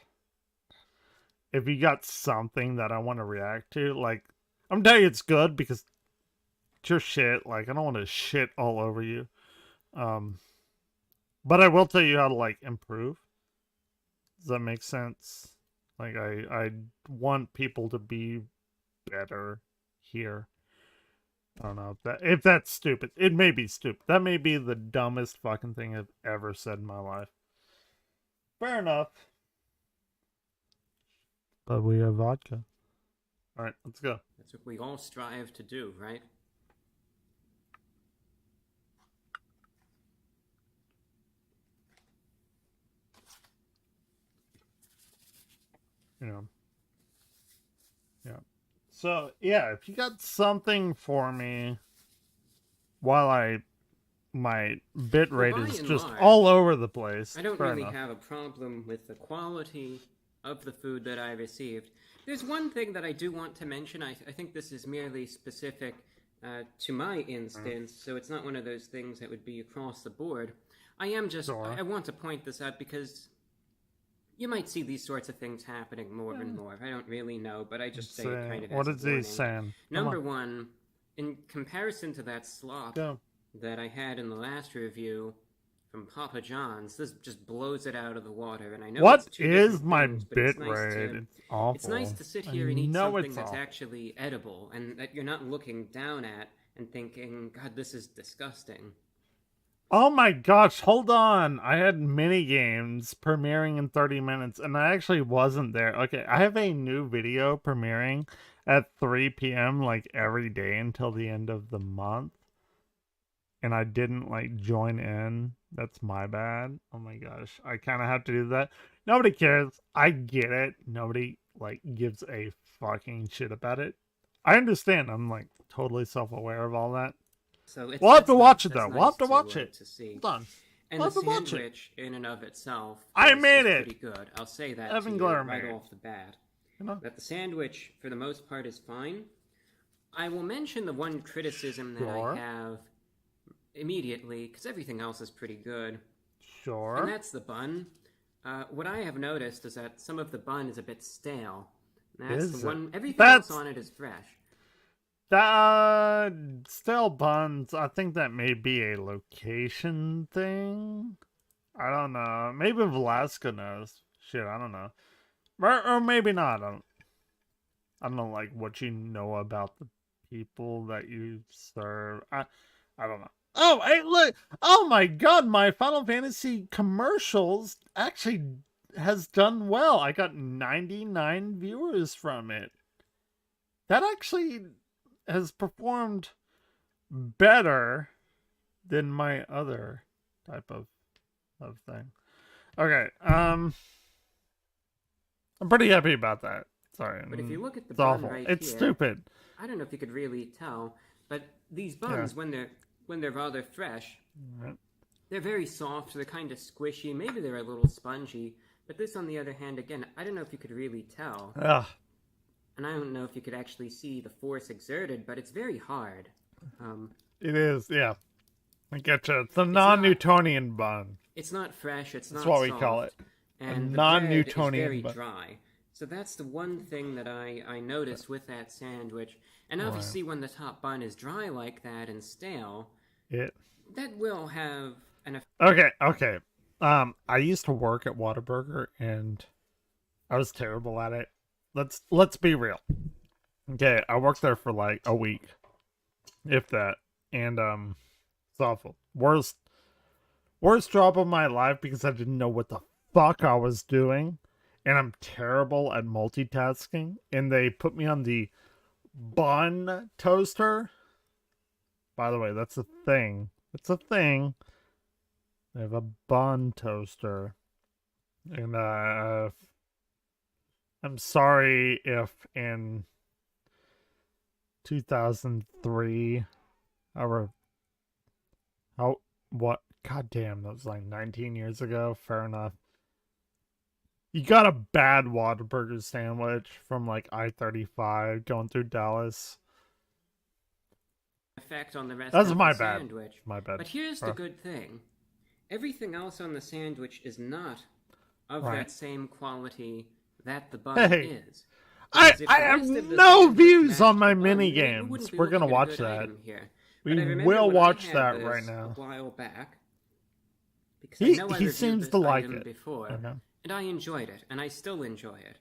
if you got something that I want to react to, like, I'm telling you it's good because it's your shit. Like, I don't want to shit all over you. But I will tell you how to, like, improve. Does that make sense? Like, I want people to be better here. I don't know if that's stupid. It may be stupid. That may be the dumbest fucking thing I've ever said in my life. Fair enough. But we have vodka. Alright, let's go. That's what we all strive to do, right? Yeah. Yeah. So, yeah, if you got something for me while my bit rate is just large, all over the place. I don't really have a problem with the quality of the food that I received. There's one thing that I do want to mention. I think this is merely specific to my instance, so it's not one of those things that would be across the board. I want to point this out because you might see these sorts of things happening more and more. I don't really know, but I just say it kind of what as is a warning. he saying? Number one, in comparison to that slop that I had in the last review from Papa John's, this just blows it out of the water. And I know what it's two is my things, bit rate? It's awful. It's nice to sit here and eat something that's actually edible and that you're not looking down at and thinking, God, this is disgusting. Oh my gosh, hold on. I had mini games premiering in 30 minutes and I actually wasn't there. Okay, I have a new video premiering at 3 p.m. like every day until the end of the month. And I didn't like join in. That's my bad. Oh my gosh. I kind of have to do that. Nobody cares. I get it. Nobody like gives a fucking shit about it. I understand. I'm like totally self-aware of all that. So we'll have to watch it though. We'll have to watch it. To see. Hold on. And the sandwich in and of itself I is made it. pretty good. I'll say that Evan to you Glarer right made it. off the bat. That the sandwich, for the most part, is fine. I will mention the one criticism that I have immediately, because everything else is pretty good. Sure. And that's the bun. What I have noticed is that some of the bun is a bit stale. And that's the one. Everything else on it is fresh. Stale buns, I think that may be a location thing. I don't know. Maybe Velasco knows. Shit, I don't know. Or maybe not. I don't know, like, what you know about the people that you serve. I don't know. Oh, hey, look. Oh my god, my Final Fantasy commercials actually has done well. I got 99 viewers from it. That actually has performed better than my other type of thing. Okay, I'm pretty happy about that. Sorry. But if you look at the it's bun awful. right It's here, stupid. I don't know if you could really tell, but these buns, when they're rather fresh, they're very soft, they're kind of squishy, maybe they're a little spongy, but this, on the other hand, again, I don't know if you could really tell. And I don't know if you could actually see the force exerted, but it's very hard. It is, yeah. I get you. It's a non-Newtonian bun. It's not fresh, it's not That's what soft, we call it. And A non-Newtonian non-Newtonian bun. bun. Dry. So that's the one thing that I noticed with that sandwich. And obviously when the top bun is dry like that and stale, that will have an effect. Okay. I used to work at Whataburger and I was terrible at it. Let's be real. Okay, I worked there for like a week, if that, and it's awful. Worst job of my life because I didn't know what the fuck I was doing, and I'm terrible at multitasking. And they put me on the bun toaster. By the way, that's a thing. It's a thing. They have a bun toaster, and I'm sorry if in 2003 goddamn, that was like 19 years ago. Fair enough. You got a bad Whataburger sandwich from like I-35 going through Dallas. Effect on the rest That's of my the bad. sandwich. My bad. But here's the good thing. Everything else on the sandwich is not of that same quality that the bun Hey. is. I Because if I the have rest of the no sandwich views matched on my the bun, mini we games. wouldn't be We're gonna looking at a watch good that. item here. We But I remember will when I watch had that this right now. a while back, because He I know I he reviewed seems this to like item it. before, Okay. and I enjoyed it, and I still enjoy it.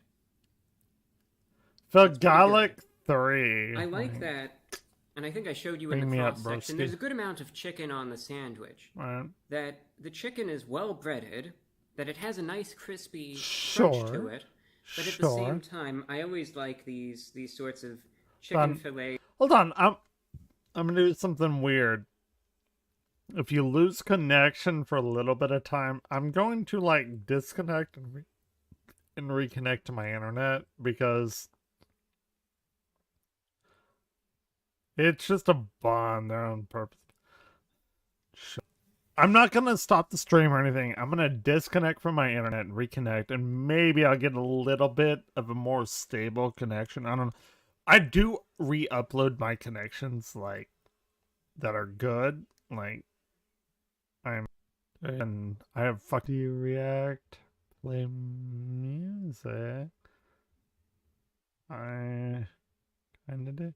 The It's pretty Garlic good. 3. I like that, and I think I showed you in Bring the me up, cross section. broski. There's a good amount of chicken on the sandwich. Right. That the chicken is well breaded, that it has a nice crispy Sure. crunch to it, but at the Sure. same time, I always like these sorts of chicken fillet. Hold on, I'm gonna do something weird. If you lose connection for a little bit of time, I'm going to like disconnect and reconnect to my internet because it's just a bond there on purpose. I'm not gonna stop the stream or anything. I'm gonna disconnect from my internet and reconnect, and maybe I'll get a little bit of a more stable connection. I don't know. I do re-upload my connections like that are good. Like and I have fuck you react, play music. I kinda did.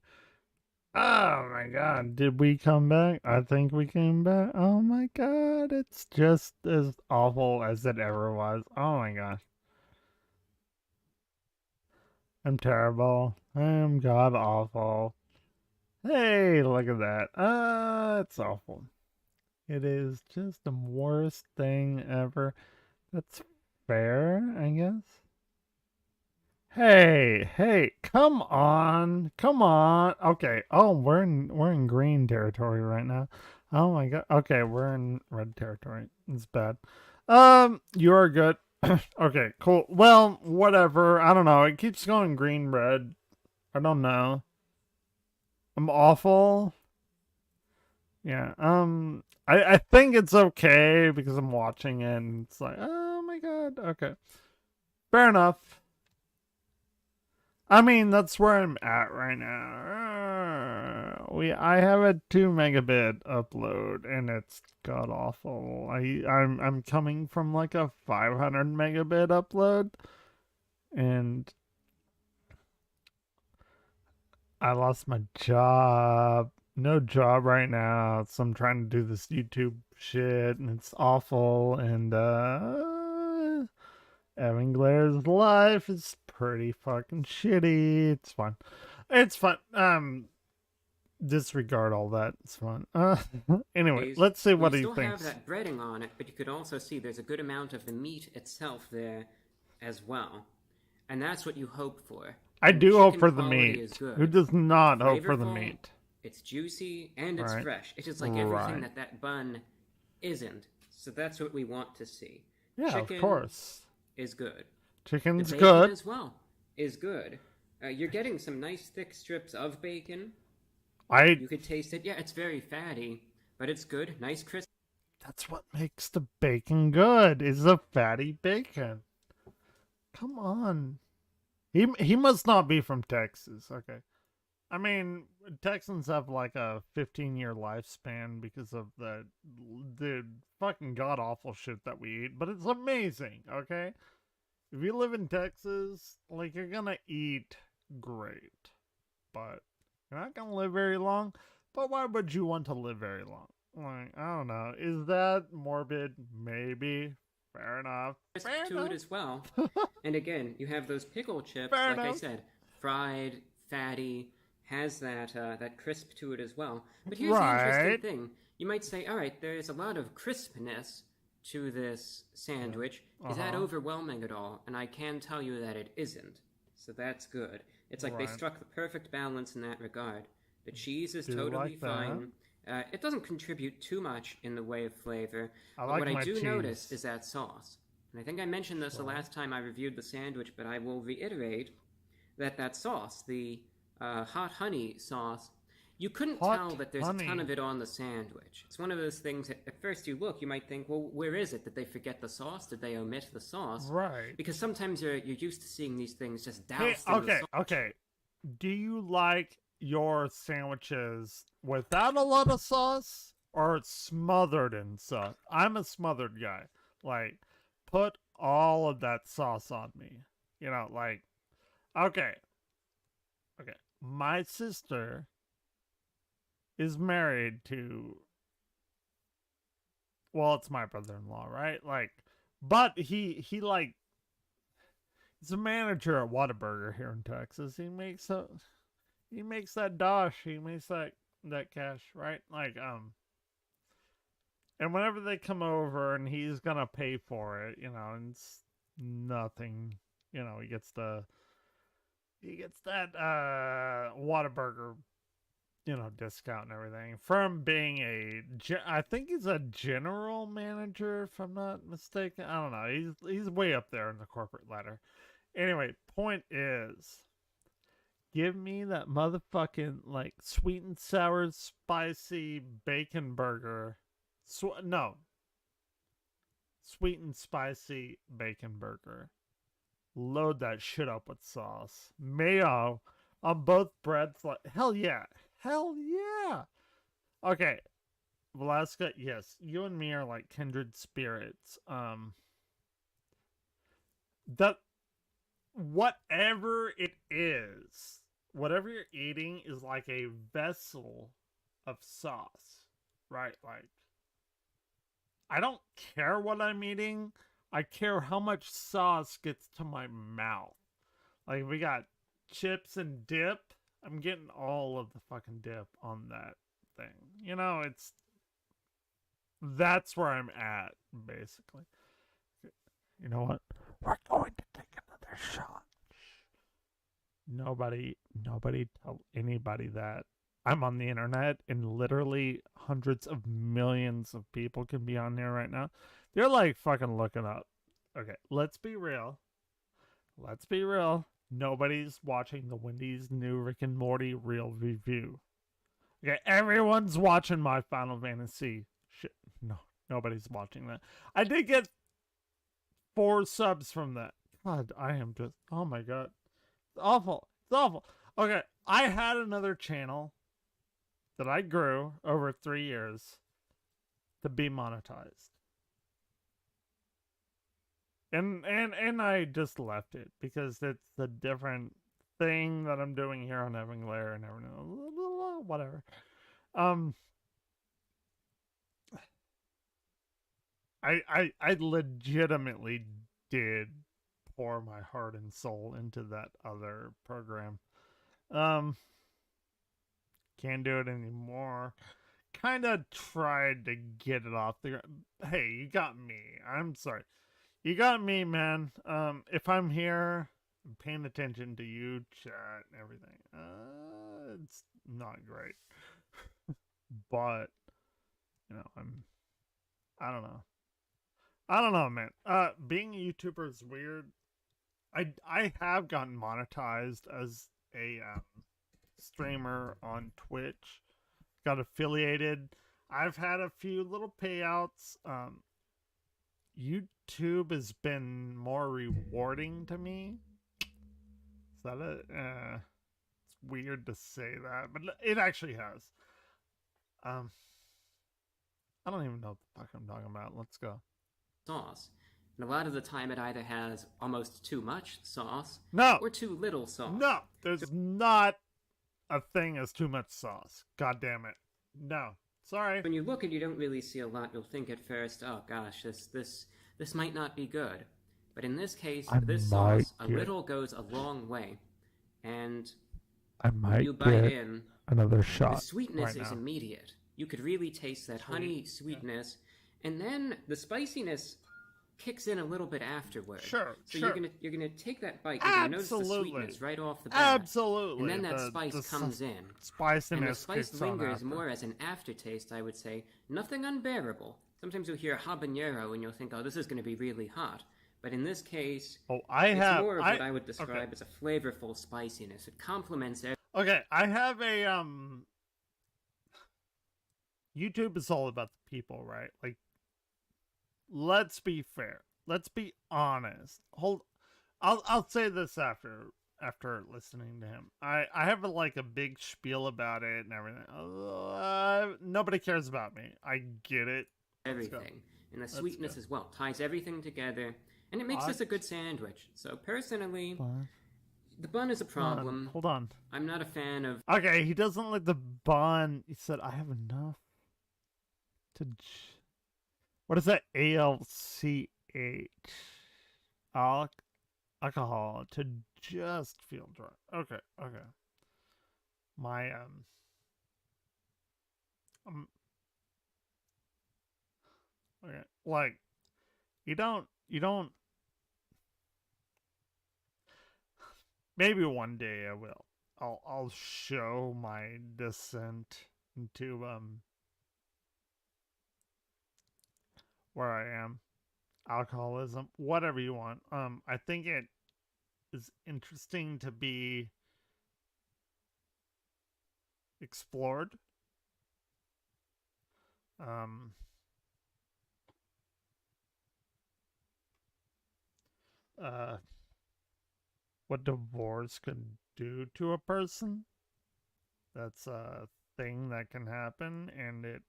Oh my god, did we come back? I think we came back. Oh my god, it's just as awful as it ever was. Oh my gosh. I'm terrible. I am god awful. Hey, look at that. It's awful. It is just the worst thing ever. That's fair, I guess. Hey, come on. Come on. Okay. Oh, we're in green territory right now. Oh my god. Okay, we're in red territory. It's bad. You are good. Okay, cool. Well, whatever. I don't know. It keeps going green, red. I don't know. I'm awful. Yeah. I think it's okay because I'm watching it and it's like, oh my god. Okay. Fair enough. I mean, that's where I'm at right now. I have a 2 megabit upload and it's god awful. I'm coming from like a 500 megabit upload and I lost my job. No job right now, so I'm trying to do this YouTube shit and it's awful and Evan Glaire's life is pretty fucking shitty. It's fine. It's fun. Disregard all that. It's fun. Anyway, let's see what he thinks. You still have that breading on it, but you could also see there's a good amount of the meat itself there as well. And that's what you hope for. I do hope for the meat. Who does not hope for the meat? It's juicy and it's fresh. It is like everything that bun isn't. So that's what we want to see. Yeah, Chicken of course. Is good. Chicken's the bacon good as well. Is good. You're getting some nice thick strips of bacon. You could taste it. Yeah, it's very fatty, but it's good. Nice crisp. That's what makes the bacon good. Is the fatty bacon. Come on. He must not be from Texas. Okay. I mean, Texans have like a 15-year lifespan because of the fucking god-awful shit that we eat, but it's amazing, okay? If you live in Texas, like, you're gonna eat great, but you're not gonna live very long. But why would you want to live very long? Like, I don't know. Is that morbid? Maybe. Fair enough. Fair to it as well. And again, you have those pickle chips, like I said, fried, fatty, has that that crisp to it as well. But here's the interesting thing. You might say, all right, there's a lot of crispness to this sandwich. Is that overwhelming at all? And I can tell you that it isn't. So that's good. It's like they struck the perfect balance in that regard. The cheese is totally fine. It doesn't contribute too much in the way of flavor. But what I do notice is that sauce. And I think I mentioned this the last time I reviewed the sandwich, but I will reiterate that sauce, the hot honey sauce, you couldn't tell that there's a ton of it on the sandwich. It's one of those things that at first you look, you might think, well, where is it? Did they forget the sauce? Did they omit the sauce? Right. Because sometimes you're used to seeing these things just doused in the sauce. Okay. Do you like your sandwiches without a lot of sauce or smothered in sauce? I'm a smothered guy. Like, put all of that sauce on me. You know, like, okay. Okay. My sister is married to, well, it's my brother-in-law, right? Like, but he like, he's a manager at Whataburger here in Texas. He makes that dosh. He makes that cash, right? Like, and whenever they come over and he's gonna pay for it, you know, and it's nothing, you know, he gets that Whataburger, you know, discount and everything from being I think he's a general manager, if I'm not mistaken. I don't know. He's way up there in the corporate ladder. Anyway, point is, give me that motherfucking like sweet and sour spicy bacon burger. No, sweet and spicy bacon burger. Load that shit up with sauce, mayo on both breads. Like, hell yeah, hell yeah. Okay, Velasca, yes, you and me are like kindred spirits. That whatever it is, whatever you're eating is like a vessel of sauce, right? Like, I don't care what I'm eating. I care how much sauce gets to my mouth. Like, we got chips and dip. I'm getting all of the fucking dip on that thing. You know, that's where I'm at, basically. You know what? We're going to take another shot. Nobody tell anybody that. I'm on the internet and literally hundreds of millions of people can be on here right now. They're like fucking looking up. Okay, let's be real. Let's be real. Nobody's watching the Wendy's new Rick and Morty real review. Okay, everyone's watching my Final Fantasy shit. No, nobody's watching that. I did get 4 subs from that. God, I am just, oh my god. It's awful. It's awful. Okay, I had another channel that I grew over 3 years to be monetized. And I just left it because it's a different thing that I'm doing here on Evan Glare and everything. Whatever. I legitimately did pour my heart and soul into that other program. Can't do it anymore. Kind of tried to get it off the ground. Hey, you got me. I'm sorry. You got me, man. If I'm here, I'm paying attention to you, chat, and everything. It's not great. But, you know, I don't know. I don't know, man. Being a YouTuber is weird. I have gotten monetized as a streamer on Twitch. Got affiliated. I've had a few little payouts. YouTube has been more rewarding to me. Is that it? It's weird to say that, but it actually has. I don't even know what the fuck I'm talking about. Let's go. Sauce. And a lot of the time it either has almost too much sauce or too little sauce. No, there's not a thing as too much sauce. God damn it. No. Sorry. When you look and you don't really see a lot, you'll think at first, oh gosh, this might not be good. But in this case, this sauce, a little goes a long way. And when you bite in, another shot. The sweetness is immediate. You could really taste that honey sweetness. And then the spiciness kicks in a little bit afterward. Sure. You're gonna take that bite. You're gonna notice the sweetness right off the bat. Absolutely. And then that spice comes in. Spiciness. And the spice lingers more as an aftertaste, I would say. Nothing unbearable. Sometimes you'll hear habanero and you'll think, oh, this is gonna be really hot. But in this case, it's more of what I would describe as a flavorful spiciness. It complements everything. Okay, I have a YouTube is all about the people, right? Like, let's be fair. Let's be honest. I'll say this after listening to him. I have a big spiel about it and everything. Nobody cares about me. I get it. Everything. And the sweetness as well ties everything together. and it makes this a good sandwich. So personally, Bun. the bun is a problem. Hold on. I'm not a fan of. Okay, he doesn't like the bun. He said, "I have enough to." What is that? ALCH. Alcohol to just feel drunk. Okay. My okay. Like you don't. Maybe one day I will. I'll show my descent into where I am. Alcoholism, whatever you want. I think it is interesting to be explored. What divorce can do to a person. That's a thing that can happen, and it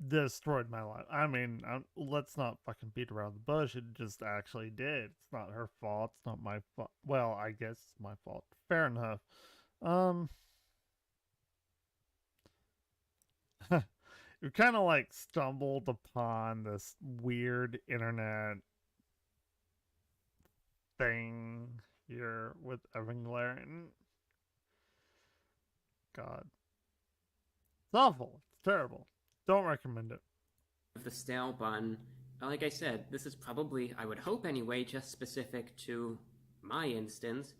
destroyed my life. I mean, let's not fucking beat around the bush. It just actually did. It's not her fault. It's not my fault. Well, I guess it's my fault. Fair enough. You kind of like stumbled upon this weird internet thing here with Evan Glaren. God. It's awful. It's terrible. Don't recommend it. The stale bun. Like I said, this is probably, I would hope anyway, just specific to my instance.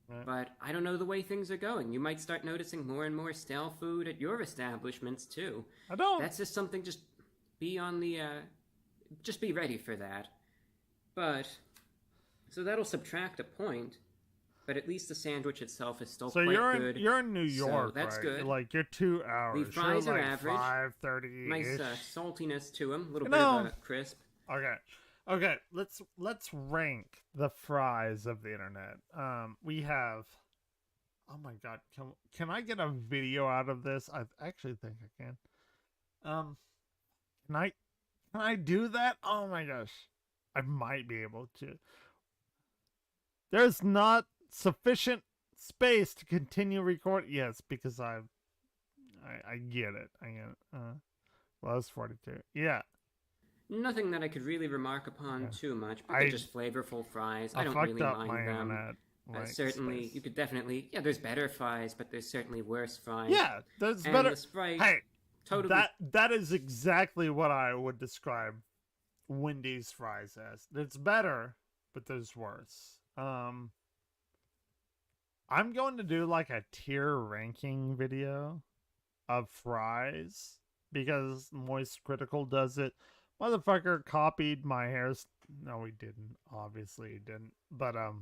Right. But I don't know the way things are going. You might start noticing more and more stale food at your establishments too. I don't. That's just something. Just be on the. Just be ready for that. But so that'll subtract a point. But at least the sandwich itself is still quite good. You're in New York, so that's right? good. Like you're 2 hours. The fries you're are like average. 5:30. Nice saltiness to them. A little bit of a crisp. Okay. Let's rank the fries of the internet. We have. Oh my god! Can I get a video out of this? I actually think I can. Can I do that? Oh my gosh, I might be able to. There's not sufficient space to continue recording. Yes, because I get it. I get it. Well, it's 42. Yeah. Nothing that I could really remark upon too much, but they're just flavorful fries. I don't really mind them. Certainly, you could definitely. Yeah, there's better fries, but there's certainly worse fries. Yeah, there's better. The Sprite, hey, totally. That is exactly what I would describe Wendy's fries as. It's better, but there's worse. I'm going to do like a tier ranking video of fries because Moist Critical does it. Motherfucker copied my hair. No, he didn't. Obviously, he didn't. But I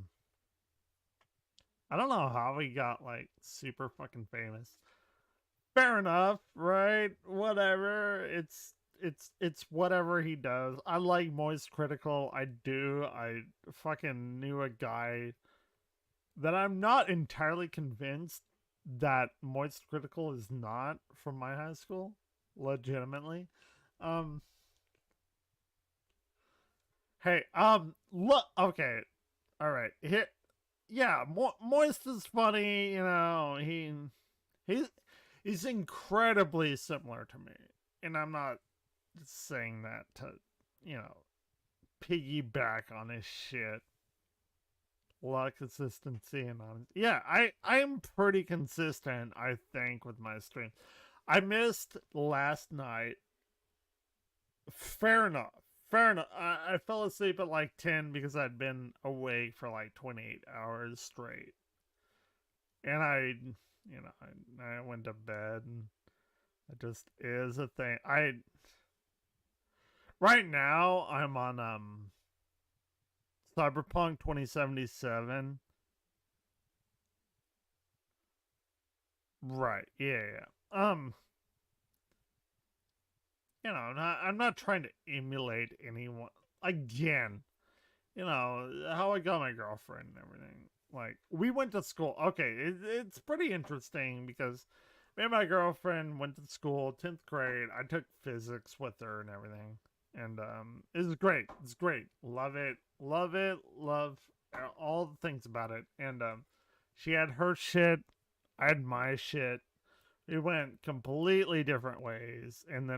don't know how he got like super fucking famous. Fair enough, right? Whatever. It's whatever he does. I like Moist Critical. I do. I fucking knew a guy that I'm not entirely convinced that Moist Critical is not from my high school. Legitimately. Hey, look, okay. All right. Here, yeah, Moist is funny, you know. He's incredibly similar to me. And I'm not saying that to, you know, piggyback on his shit. Luck, consistency, and honesty. Yeah, I'm pretty consistent, I think, with my stream. I missed last night. Fair enough. I fell asleep at like 10 because I'd been awake for like 28 hours straight. And I went to bed, and it just is a thing. Right now I'm on Cyberpunk 2077. Right. Yeah. You know, I'm not trying to emulate anyone. Again, you know, how I got my girlfriend and everything. Like, we went to school. Okay, it's pretty interesting because Me and my girlfriend went to school, 10th grade. I took physics with her and everything. And it was great. It's great. Love it. Love it. Love all the things about it. And she had her shit. I had my shit. We went completely different ways. And then